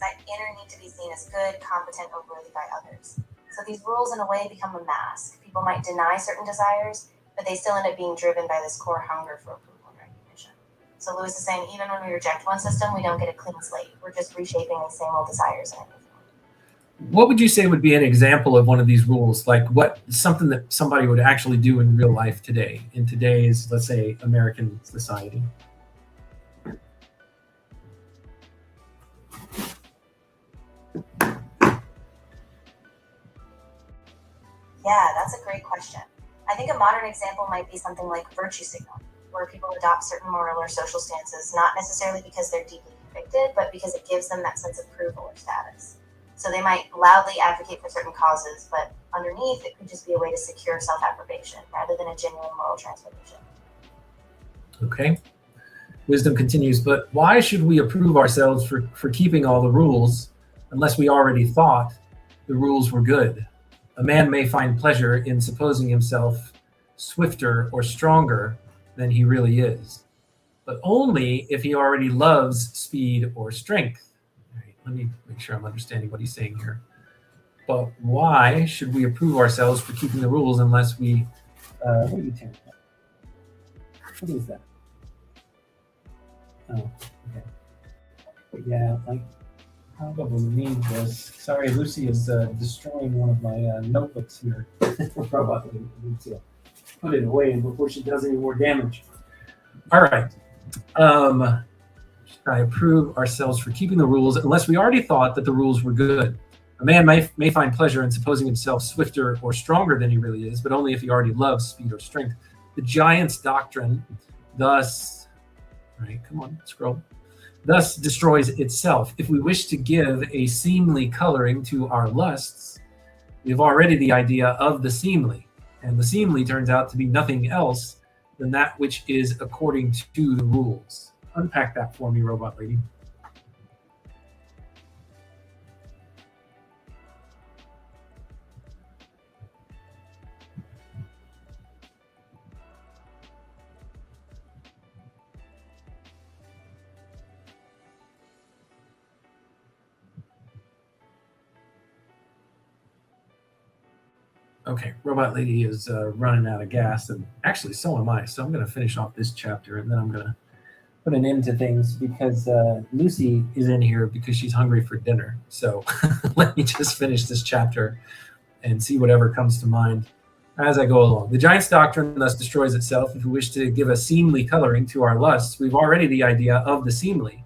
that inner need to be seen as good, competent, or worthy by others. So these rules, in a way, become a mask. People might deny certain desires, but they still end up being driven by this core hunger for approval and recognition. So Lewis is saying, even when we reject one system, we don't get a clean slate. We're just reshaping these same old desires in a new form. What would you say would be an example of one of these rules? Like something that somebody would actually do in real life today, in today's, let's say, American society? Yeah, that's a great question. I think a modern example might be something like virtue signaling, where people adopt certain moral or social stances, not necessarily because they're deeply convicted, but because it gives them that sense of approval or status. So they might loudly advocate for certain causes, but underneath it could just be a way to secure self-approbation rather than a genuine moral transformation. Okay. Wisdom continues, but why should we approve ourselves for keeping all the rules unless we already thought the rules were good? A man may find pleasure in supposing himself swifter or stronger than he really is, but only if he already loves speed or strength. All right, let me make sure I'm understanding what he's saying here. But why should we approve ourselves for keeping the rules unless we... what are you tearing up? What is that? Oh, okay. But yeah, I probably need this. Sorry, Lucy is destroying one of my notebooks here. Probably need to put it away before she does any more damage. All right. Should I approve ourselves for keeping the rules unless we already thought that the rules were good? A man may find pleasure in supposing himself swifter or stronger than he really is, but only if he already loves speed or strength. The giant's doctrine thus, right, come on, scroll, thus destroys itself. If we wish to give a seemly coloring to our lusts, we have already the idea of the seemly, and the seemly turns out to be nothing else than that which is according to the rules. Unpack that for me, robot lady. Okay, robot lady is running out of gas, and actually so am I. So I'm going to finish off this chapter, and then I'm going to put an end to things because Lucy is in here because she's hungry for dinner. So let me just finish this chapter and see whatever comes to mind as I go along. The giant's doctrine thus destroys itself. If we wish to give a seemly coloring to our lusts, we've already the idea of the seemly,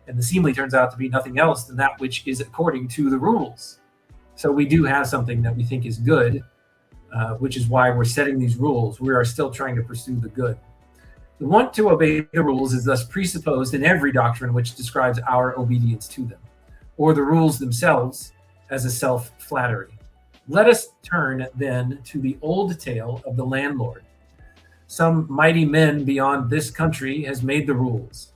and the seemly turns out to be nothing else than that which is according to the rules. So we do have something that we think is good, which is why we're setting these rules. We are still trying to pursue the good. The want to obey the rules is thus presupposed in every doctrine which describes our obedience to them, or the rules themselves as a self-flattery. Let us turn then to the old tale of the landlord. Some mighty men beyond this country has made the rules,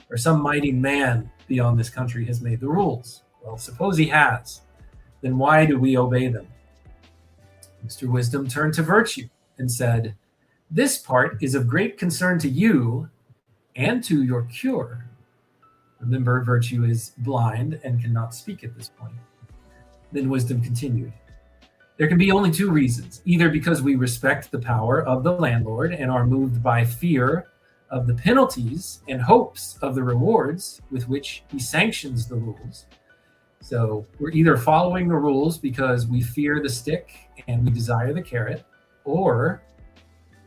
or some mighty man beyond this country has made the rules. Well, suppose he has, then why do we obey them? Mr. Wisdom turned to virtue and said, this part is of great concern to you and to your cure. Remember, virtue is blind and cannot speak at this point. Then Wisdom continued, there can be only two reasons, either because we respect the power of the landlord and are moved by fear of the penalties and hopes of the rewards with which he sanctions the rules. So we're either following the rules because we fear the stick and we desire the carrot, or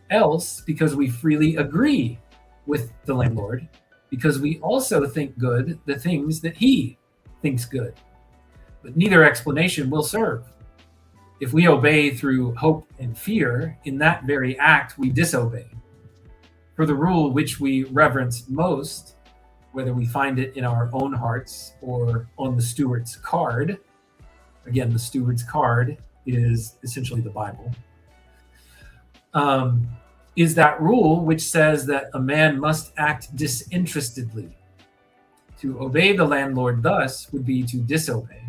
else because we freely agree with the landlord because we also think good the things that he thinks good. But neither explanation will serve. If we obey through hope and fear, in that very act we disobey. For the rule which we reverence most, whether we find it in our own hearts or on the steward's card, again, the steward's card is essentially the Bible, is that rule which says that a man must act disinterestedly. To obey the landlord thus would be to disobey.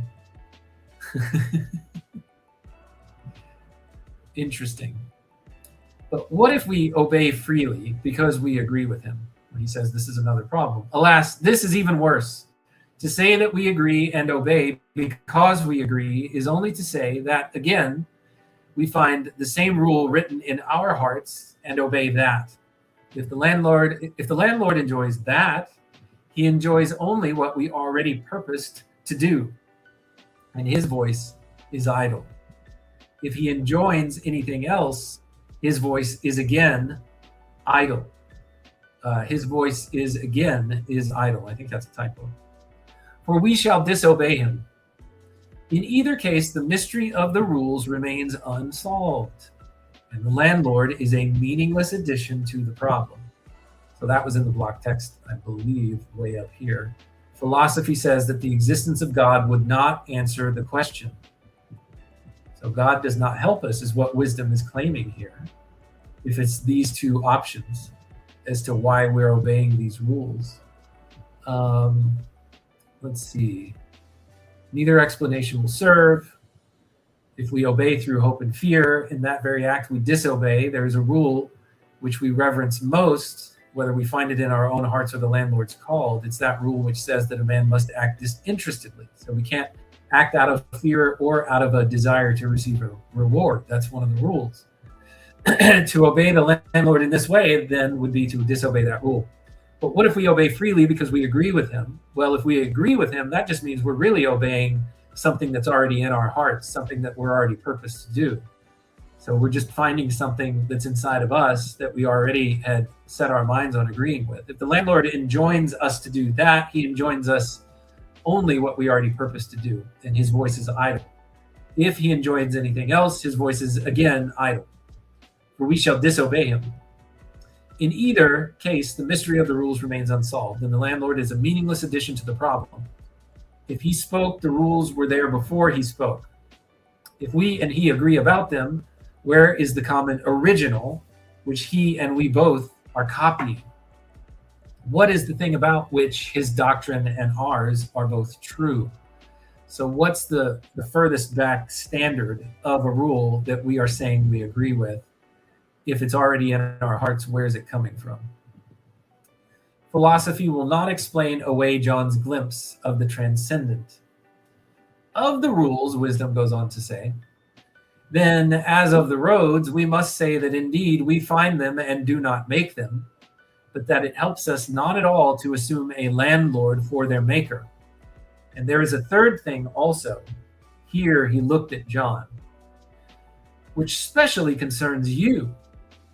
Interesting. But what if we obey freely because we agree with him? He says this is another problem. Alas, this is even worse. To say that we agree and obey because we agree is only to say that, again, we find the same rule written in our hearts and obey that. If the landlord enjoys that, he enjoys only what we already purposed to do, and his voice is idle. If he enjoins anything else, his voice is again idle. His voice is idle. I think that's a typo. For we shall disobey him. In either case, the mystery of the rules remains unsolved, and the landlord is a meaningless addition to the problem. So that was in the block text, I believe, way up here. Philosophy says that the existence of God would not answer the question. So God does not help us, is what wisdom is claiming here, if it's these two options as to why we're obeying these rules. Let's see. Neither explanation will serve. If we obey through hope and fear, in that very act we disobey. There is a rule which we reverence most, whether we find it in our own hearts or the landlord's called. It's that rule which says that a man must act disinterestedly. So we can't act out of fear or out of a desire to receive a reward. That's one of the rules. To obey the landlord in this way, then, would be to disobey that rule. But what if we obey freely because we agree with him? Well, if we agree with him, that just means we're really obeying something that's already in our hearts, something that we're already purposed to do. So we're just finding something that's inside of us that we already had set our minds on agreeing with. If the landlord enjoins us to do that, he enjoins us only what we already purposed to do, and his voice is idle. If he enjoins anything else, his voice is again idle. For we shall disobey him. In either case, the mystery of the rules remains unsolved, and the landlord is a meaningless addition to the problem. If he spoke, the rules were there before he spoke. If we and he agree about them, where is the common original, which he and we both are copying? What is the thing about which his doctrine and ours are both true? So what's the furthest back standard of a rule that we are saying we agree with? If it's already in our hearts, where is it coming from? Philosophy will not explain away John's glimpse of the transcendent. Of the rules, wisdom goes on to say, then as of the roads, we must say that indeed we find them and do not make them, but that it helps us not at all to assume a landlord for their maker. And there is a third thing also. Here he looked at John, which specially concerns you.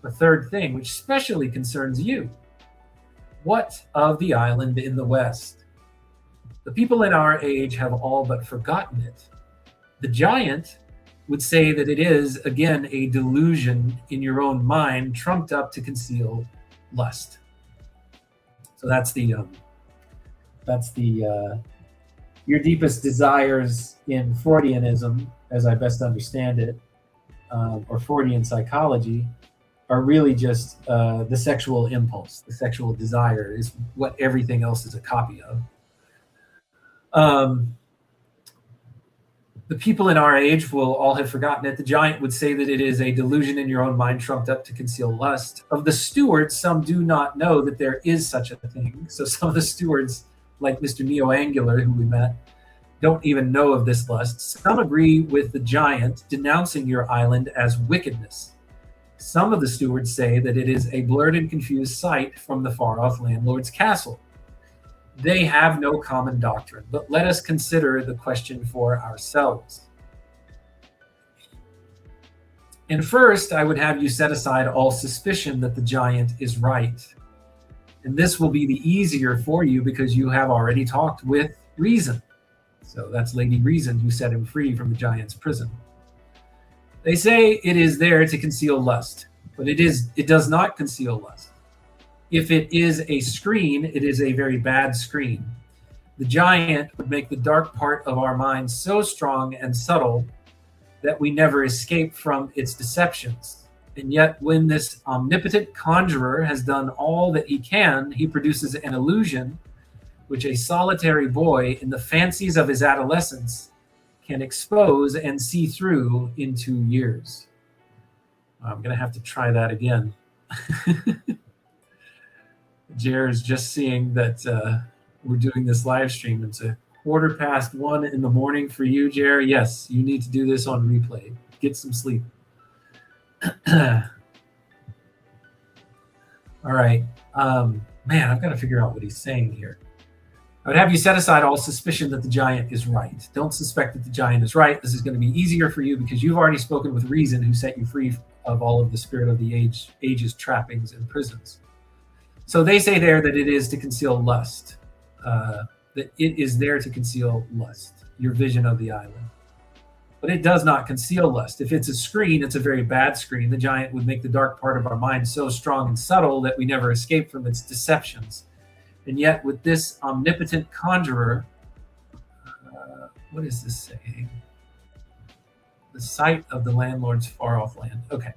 A third thing which specially concerns you. What of the island in the west? The people in our age have all but forgotten it. The giant would say that it is, again, a delusion in your own mind, trumped up to conceal lust. So that's the your deepest desires in Freudianism, as I best understand it, or Freudian psychology, are really just the sexual impulse. The sexual desire is what everything else is a copy of. The people in our age will all have forgotten it. The giant would say that it is a delusion in your own mind trumped up to conceal lust. Of the stewards, some do not know that there is such a thing. So some of the stewards, like Mr. Neo-Angular, who we met, don't even know of this lust. Some agree with the giant, denouncing your island as wickedness. Some of the stewards say that it is a blurred and confused sight from the far-off landlord's castle. They have no common doctrine, but let us consider the question for ourselves. And first, I would have you set aside all suspicion that the giant is right. And this will be the easier for you because you have already talked with Reason. So that's Lady Reason who set him free from the giant's prison. They say it is there to conceal lust, but it does not conceal lust. If it is a screen, it is a very bad screen. The giant would make the dark part of our minds so strong and subtle that we never escape from its deceptions. And yet, when this omnipotent conjurer has done all that he can, he produces an illusion which a solitary boy in the fancies of his adolescence can expose and see through in 2 years. I'm going to have to try that again. Jer's just seeing that we're doing this live stream. It's a 1:15 in the morning for you, Jerry. Yes, you need to do this on replay. Get some sleep. All right. Man, I've got to figure out what he's saying here. I would have you set aside all suspicion that the giant is right. Don't suspect that the giant is right. This is going to be easier for you because you've already spoken with reason, who set you free of all of the spirit of the age's trappings and prisons. So they say there that it is to conceal lust, that it is there to conceal lust, your vision of the island. But it does not conceal lust. If it's a screen, it's a very bad screen. The giant would make the dark part of our mind so strong and subtle that we never escape from its deceptions. And yet with this omnipotent conjurer, what is this saying? The sight of the landlord's far-off land. Okay.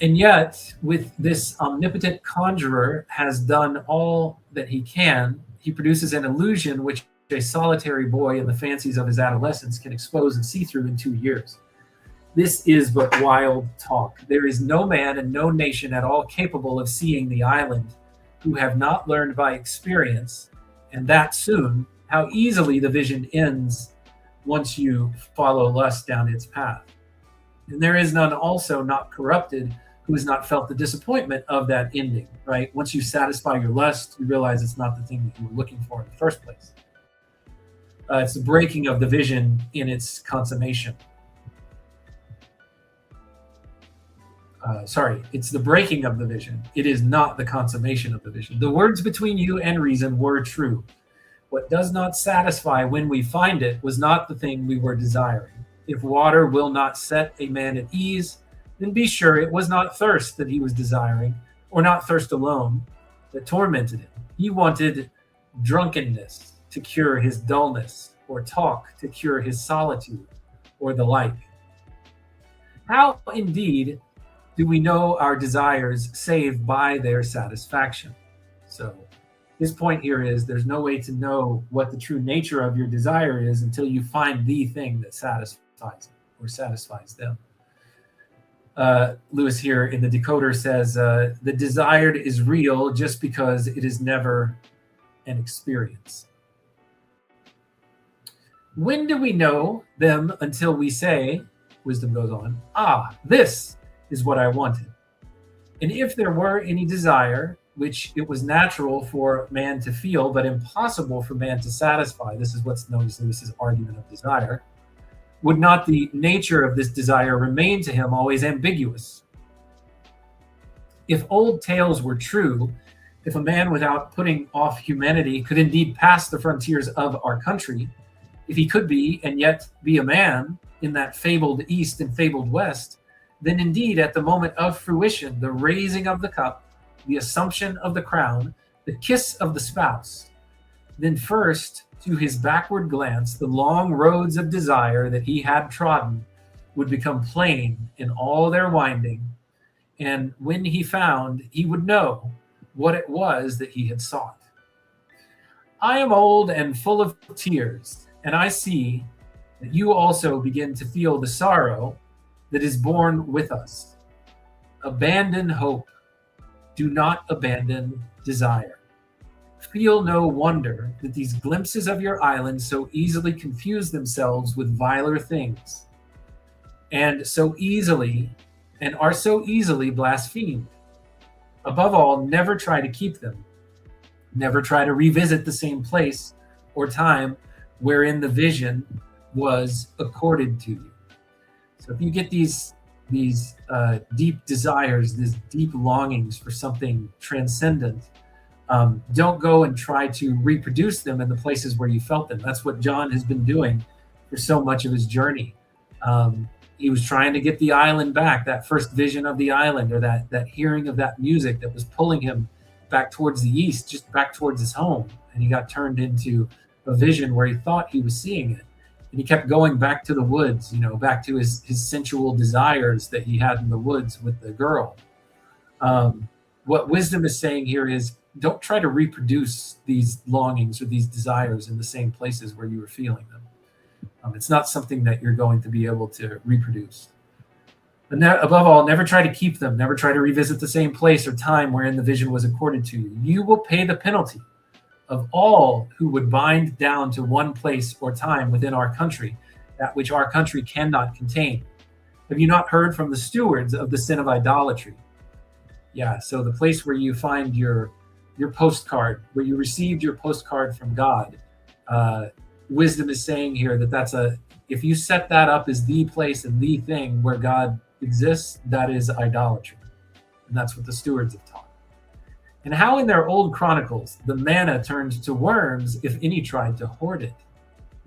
And yet, with this omnipotent conjurer has done all that he can, he produces an illusion which a solitary boy in the fancies of his adolescence can expose and see through in 2 years. This is but wild talk. There is no man and no nation at all capable of seeing the island who have not learned by experience, and that soon, how easily the vision ends once you follow lust down its path. And there is none also not corrupted who has not felt the disappointment of that ending, right? Once you satisfy your lust, you realize it's not the thing that you were looking for in the first place. It's the breaking of the vision in its consummation. It's the breaking of the vision. It is not the consummation of the vision. The words between you and reason were true. What does not satisfy when we find it was not the thing we were desiring. If water will not set a man at ease, then be sure it was not thirst that he was desiring, or not thirst alone, that tormented him. He wanted drunkenness to cure his dullness, or talk to cure his solitude, or the like. How, indeed, do we know our desires save by their satisfaction? So his point here is there's no way to know what the true nature of your desire is until you find the thing that satisfies it or satisfies them. Lewis here in the decoder says, the desired is real just because it is never an experience. When do we know them until we say, wisdom goes on, this is what I wanted. And if there were any desire, which it was natural for man to feel, but impossible for man to satisfy, this is what's known as Lewis's argument of desire, would not the nature of this desire remain to him always ambiguous? If old tales were true, if a man without putting off humanity could indeed pass the frontiers of our country, if he could be and yet be a man in that fabled East and fabled West, then indeed at the moment of fruition, the raising of the cup, the assumption of the crown, the kiss of the spouse, then first to his backward glance, the long roads of desire that he had trodden would become plain in all their winding. And when he found, he would know what it was that he had sought. I am old and full of tears, and I see that you also begin to feel the sorrow that is born with us. Abandon hope. Do not abandon desire. Feel no wonder that these glimpses of your island so easily confuse themselves with viler things, and are so easily blasphemed. Above all, never try to keep them. Never try to revisit the same place or time wherein the vision was accorded to you. So if you get these deep desires, these deep longings for something transcendent, don't go and try to reproduce them in the places where you felt them. That's what John has been doing for so much of his journey. He was trying to get the island back, that first vision of the island, or that hearing of that music that was pulling him back towards the east, just back towards his home. And he got turned into a vision where he thought he was seeing it. And he kept going back to the woods, back to his sensual desires that he had in the woods with the girl. What wisdom is saying here is, don't try to reproduce these longings or these desires in the same places where you were feeling them. It's not something that you're going to be able to reproduce. And above all, never try to keep them. Never try to revisit the same place or time wherein the vision was accorded to you. You will pay the penalty of all who would bind down to one place or time within our country, that which our country cannot contain? Have you not heard from the stewards of the sin of idolatry? Yeah, so the place where you find your postcard, where you received your postcard from God, wisdom is saying here that if you set that up as the place and the thing where God exists, that is idolatry. And that's what the stewards have taught. And how in their old chronicles the manna turned to worms if any tried to hoard it.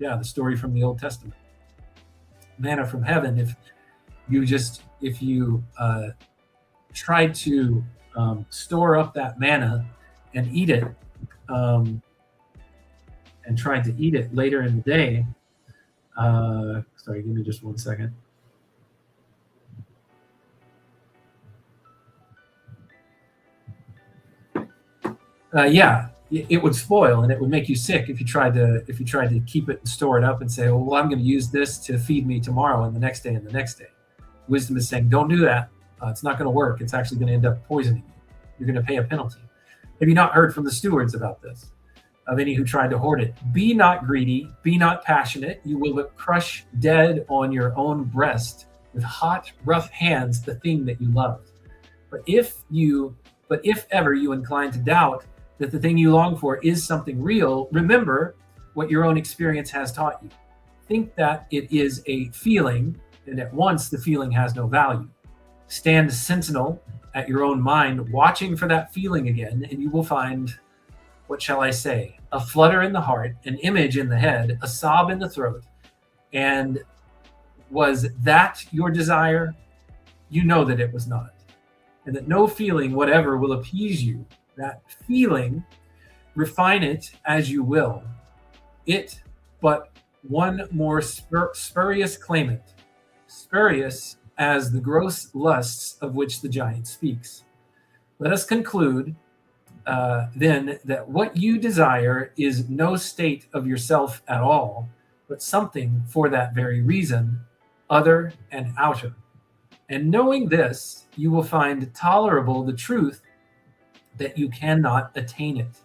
Yeah, the story from the Old Testament. Manna from heaven, if you tried to store up that manna and eat it, and tried to eat it later in the day. Sorry, give me just 1 second. Yeah, it would spoil and it would make you sick if you tried to keep it and store it up and say, oh, well, I'm going to use this to feed me tomorrow and the next day and the next day. Wisdom is saying, don't do that. It's not going to work. It's actually going to end up poisoning you. You're going to pay a penalty. Have you not heard from the stewards about this? Of any who tried to hoard it? Be not greedy, be not passionate. You will crush dead on your own breast with hot, rough hands the thing that you loved. But if ever you incline to doubt that the thing you long for is something real, remember what your own experience has taught you. Think that it is a feeling, and at once the feeling has no value. Stand sentinel at your own mind, watching for that feeling again, and you will find, what shall I say, a flutter in the heart, an image in the head, a sob in the throat. And was that your desire? You know that it was not. And that no feeling whatever will appease you. That feeling, refine it as you will. It but one more spurious claimant, spurious as the gross lusts of which the giant speaks. Let us conclude then that what you desire is no state of yourself at all, but something for that very reason, other and outer. And knowing this, you will find tolerable the truth that you cannot attain it.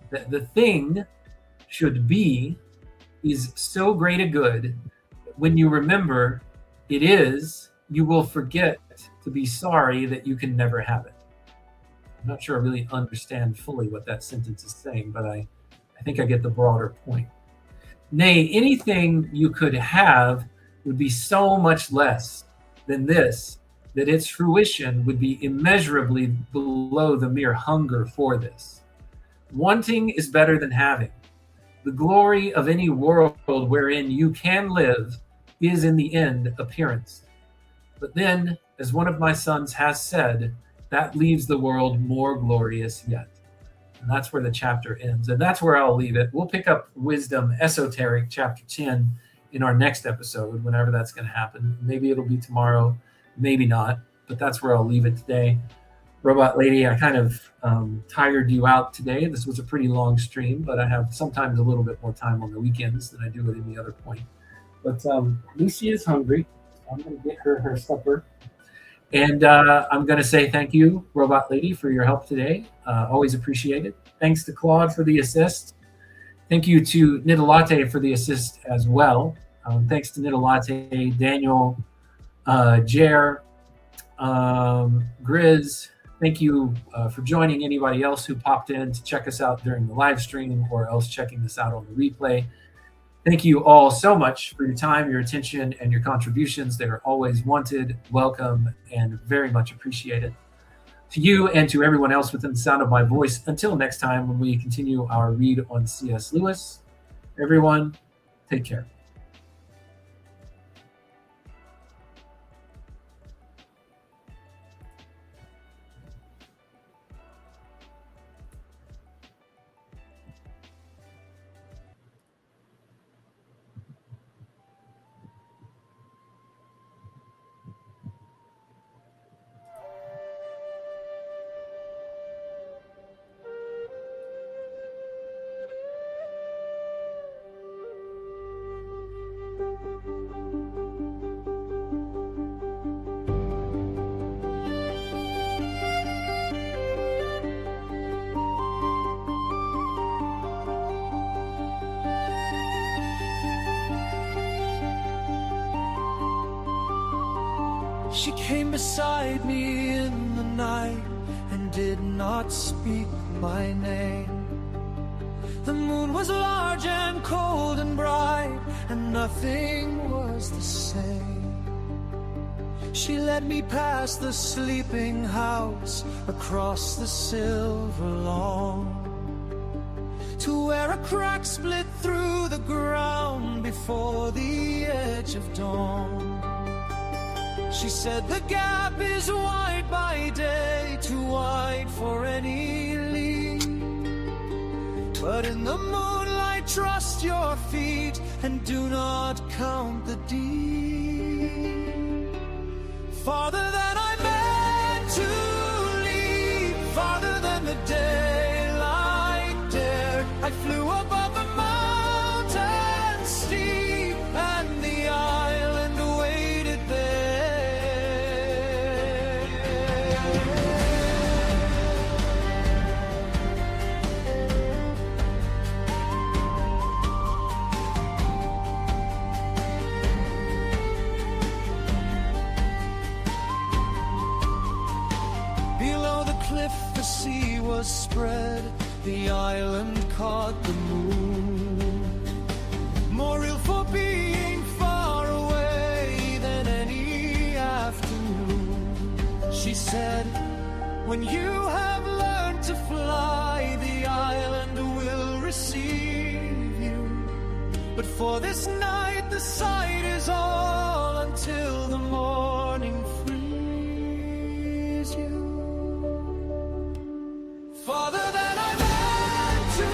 That the thing should be is so great a good that when you remember it is, you will forget to be sorry that you can never have it. I'm not sure I really understand fully what that sentence is saying, but I think I get the broader point. Nay, anything you could have would be so much less than this, that its fruition would be immeasurably below the mere hunger for this. Wanting is better than having. The glory of any world wherein you can live is in the end appearance. But then, as one of my sons has said, that leaves the world more glorious yet. And that's where the chapter ends. And that's where I'll leave it. We'll pick up Wisdom Esoteric, chapter 10, in our next episode, whenever that's going to happen. Maybe it'll be tomorrow, maybe not. But that's where I'll leave it today. Robot Lady, I kind of tired you out today. This was a pretty long stream, but I have sometimes a little bit more time on the weekends than I do at any other point. But Lucy is hungry. So I'm going to get her supper. And I'm going to say thank you, Robot Lady, for your help today. Always appreciated. Thanks to Claude for the assist. Thank you to Nidalate for the assist as well. Thanks to Nidalate, Daniel, Jer, Grizz. Thank you for joining anybody else who popped in to check us out during the live stream or else checking this out on the replay. Thank you all so much for your time, your attention, and your contributions. They are always wanted, welcome, and very much appreciated. To you and to everyone else within the sound of my voice, until next time when we continue our read on C.S. Lewis, everyone, take care. She came beside me in the night and did not speak my name. The moon was large and cold and bright, and nothing was the same. She led me past the sleeping house, across the silver lawn, to where a crack split through the ground before the edge of dawn. She said the gap is wide by day, too wide for any lead, but in the moonlight trust your feet and do not count the deed. Farther than I meant to lead, farther than the daylight dared, I flew above the mountain steep, and the island waited there. Below the cliff the sea was spread, the island caught the moon, more real for being far away than any afternoon. She said, when you have learned to fly, the island will receive you, but for this night the sight is all until the morning frees you. Farther than I meant to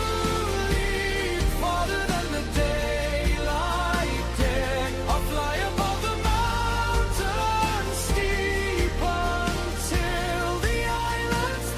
leave, farther than the daylight dared, I'll fly above the mountain steep until the island's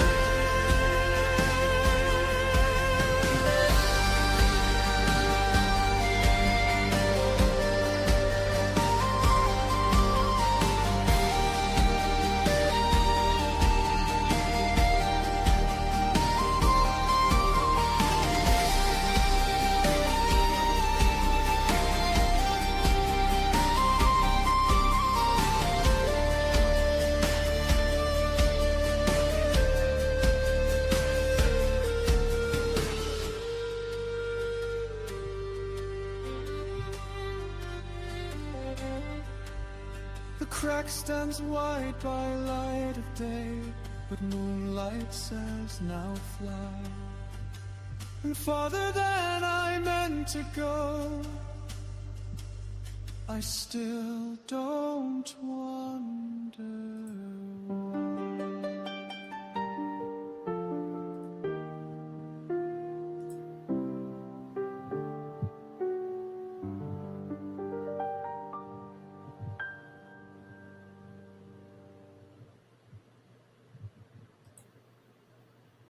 The crack stands wide by light of day, but moonlight says now fly. And farther than I meant to go, I still don't wonder why.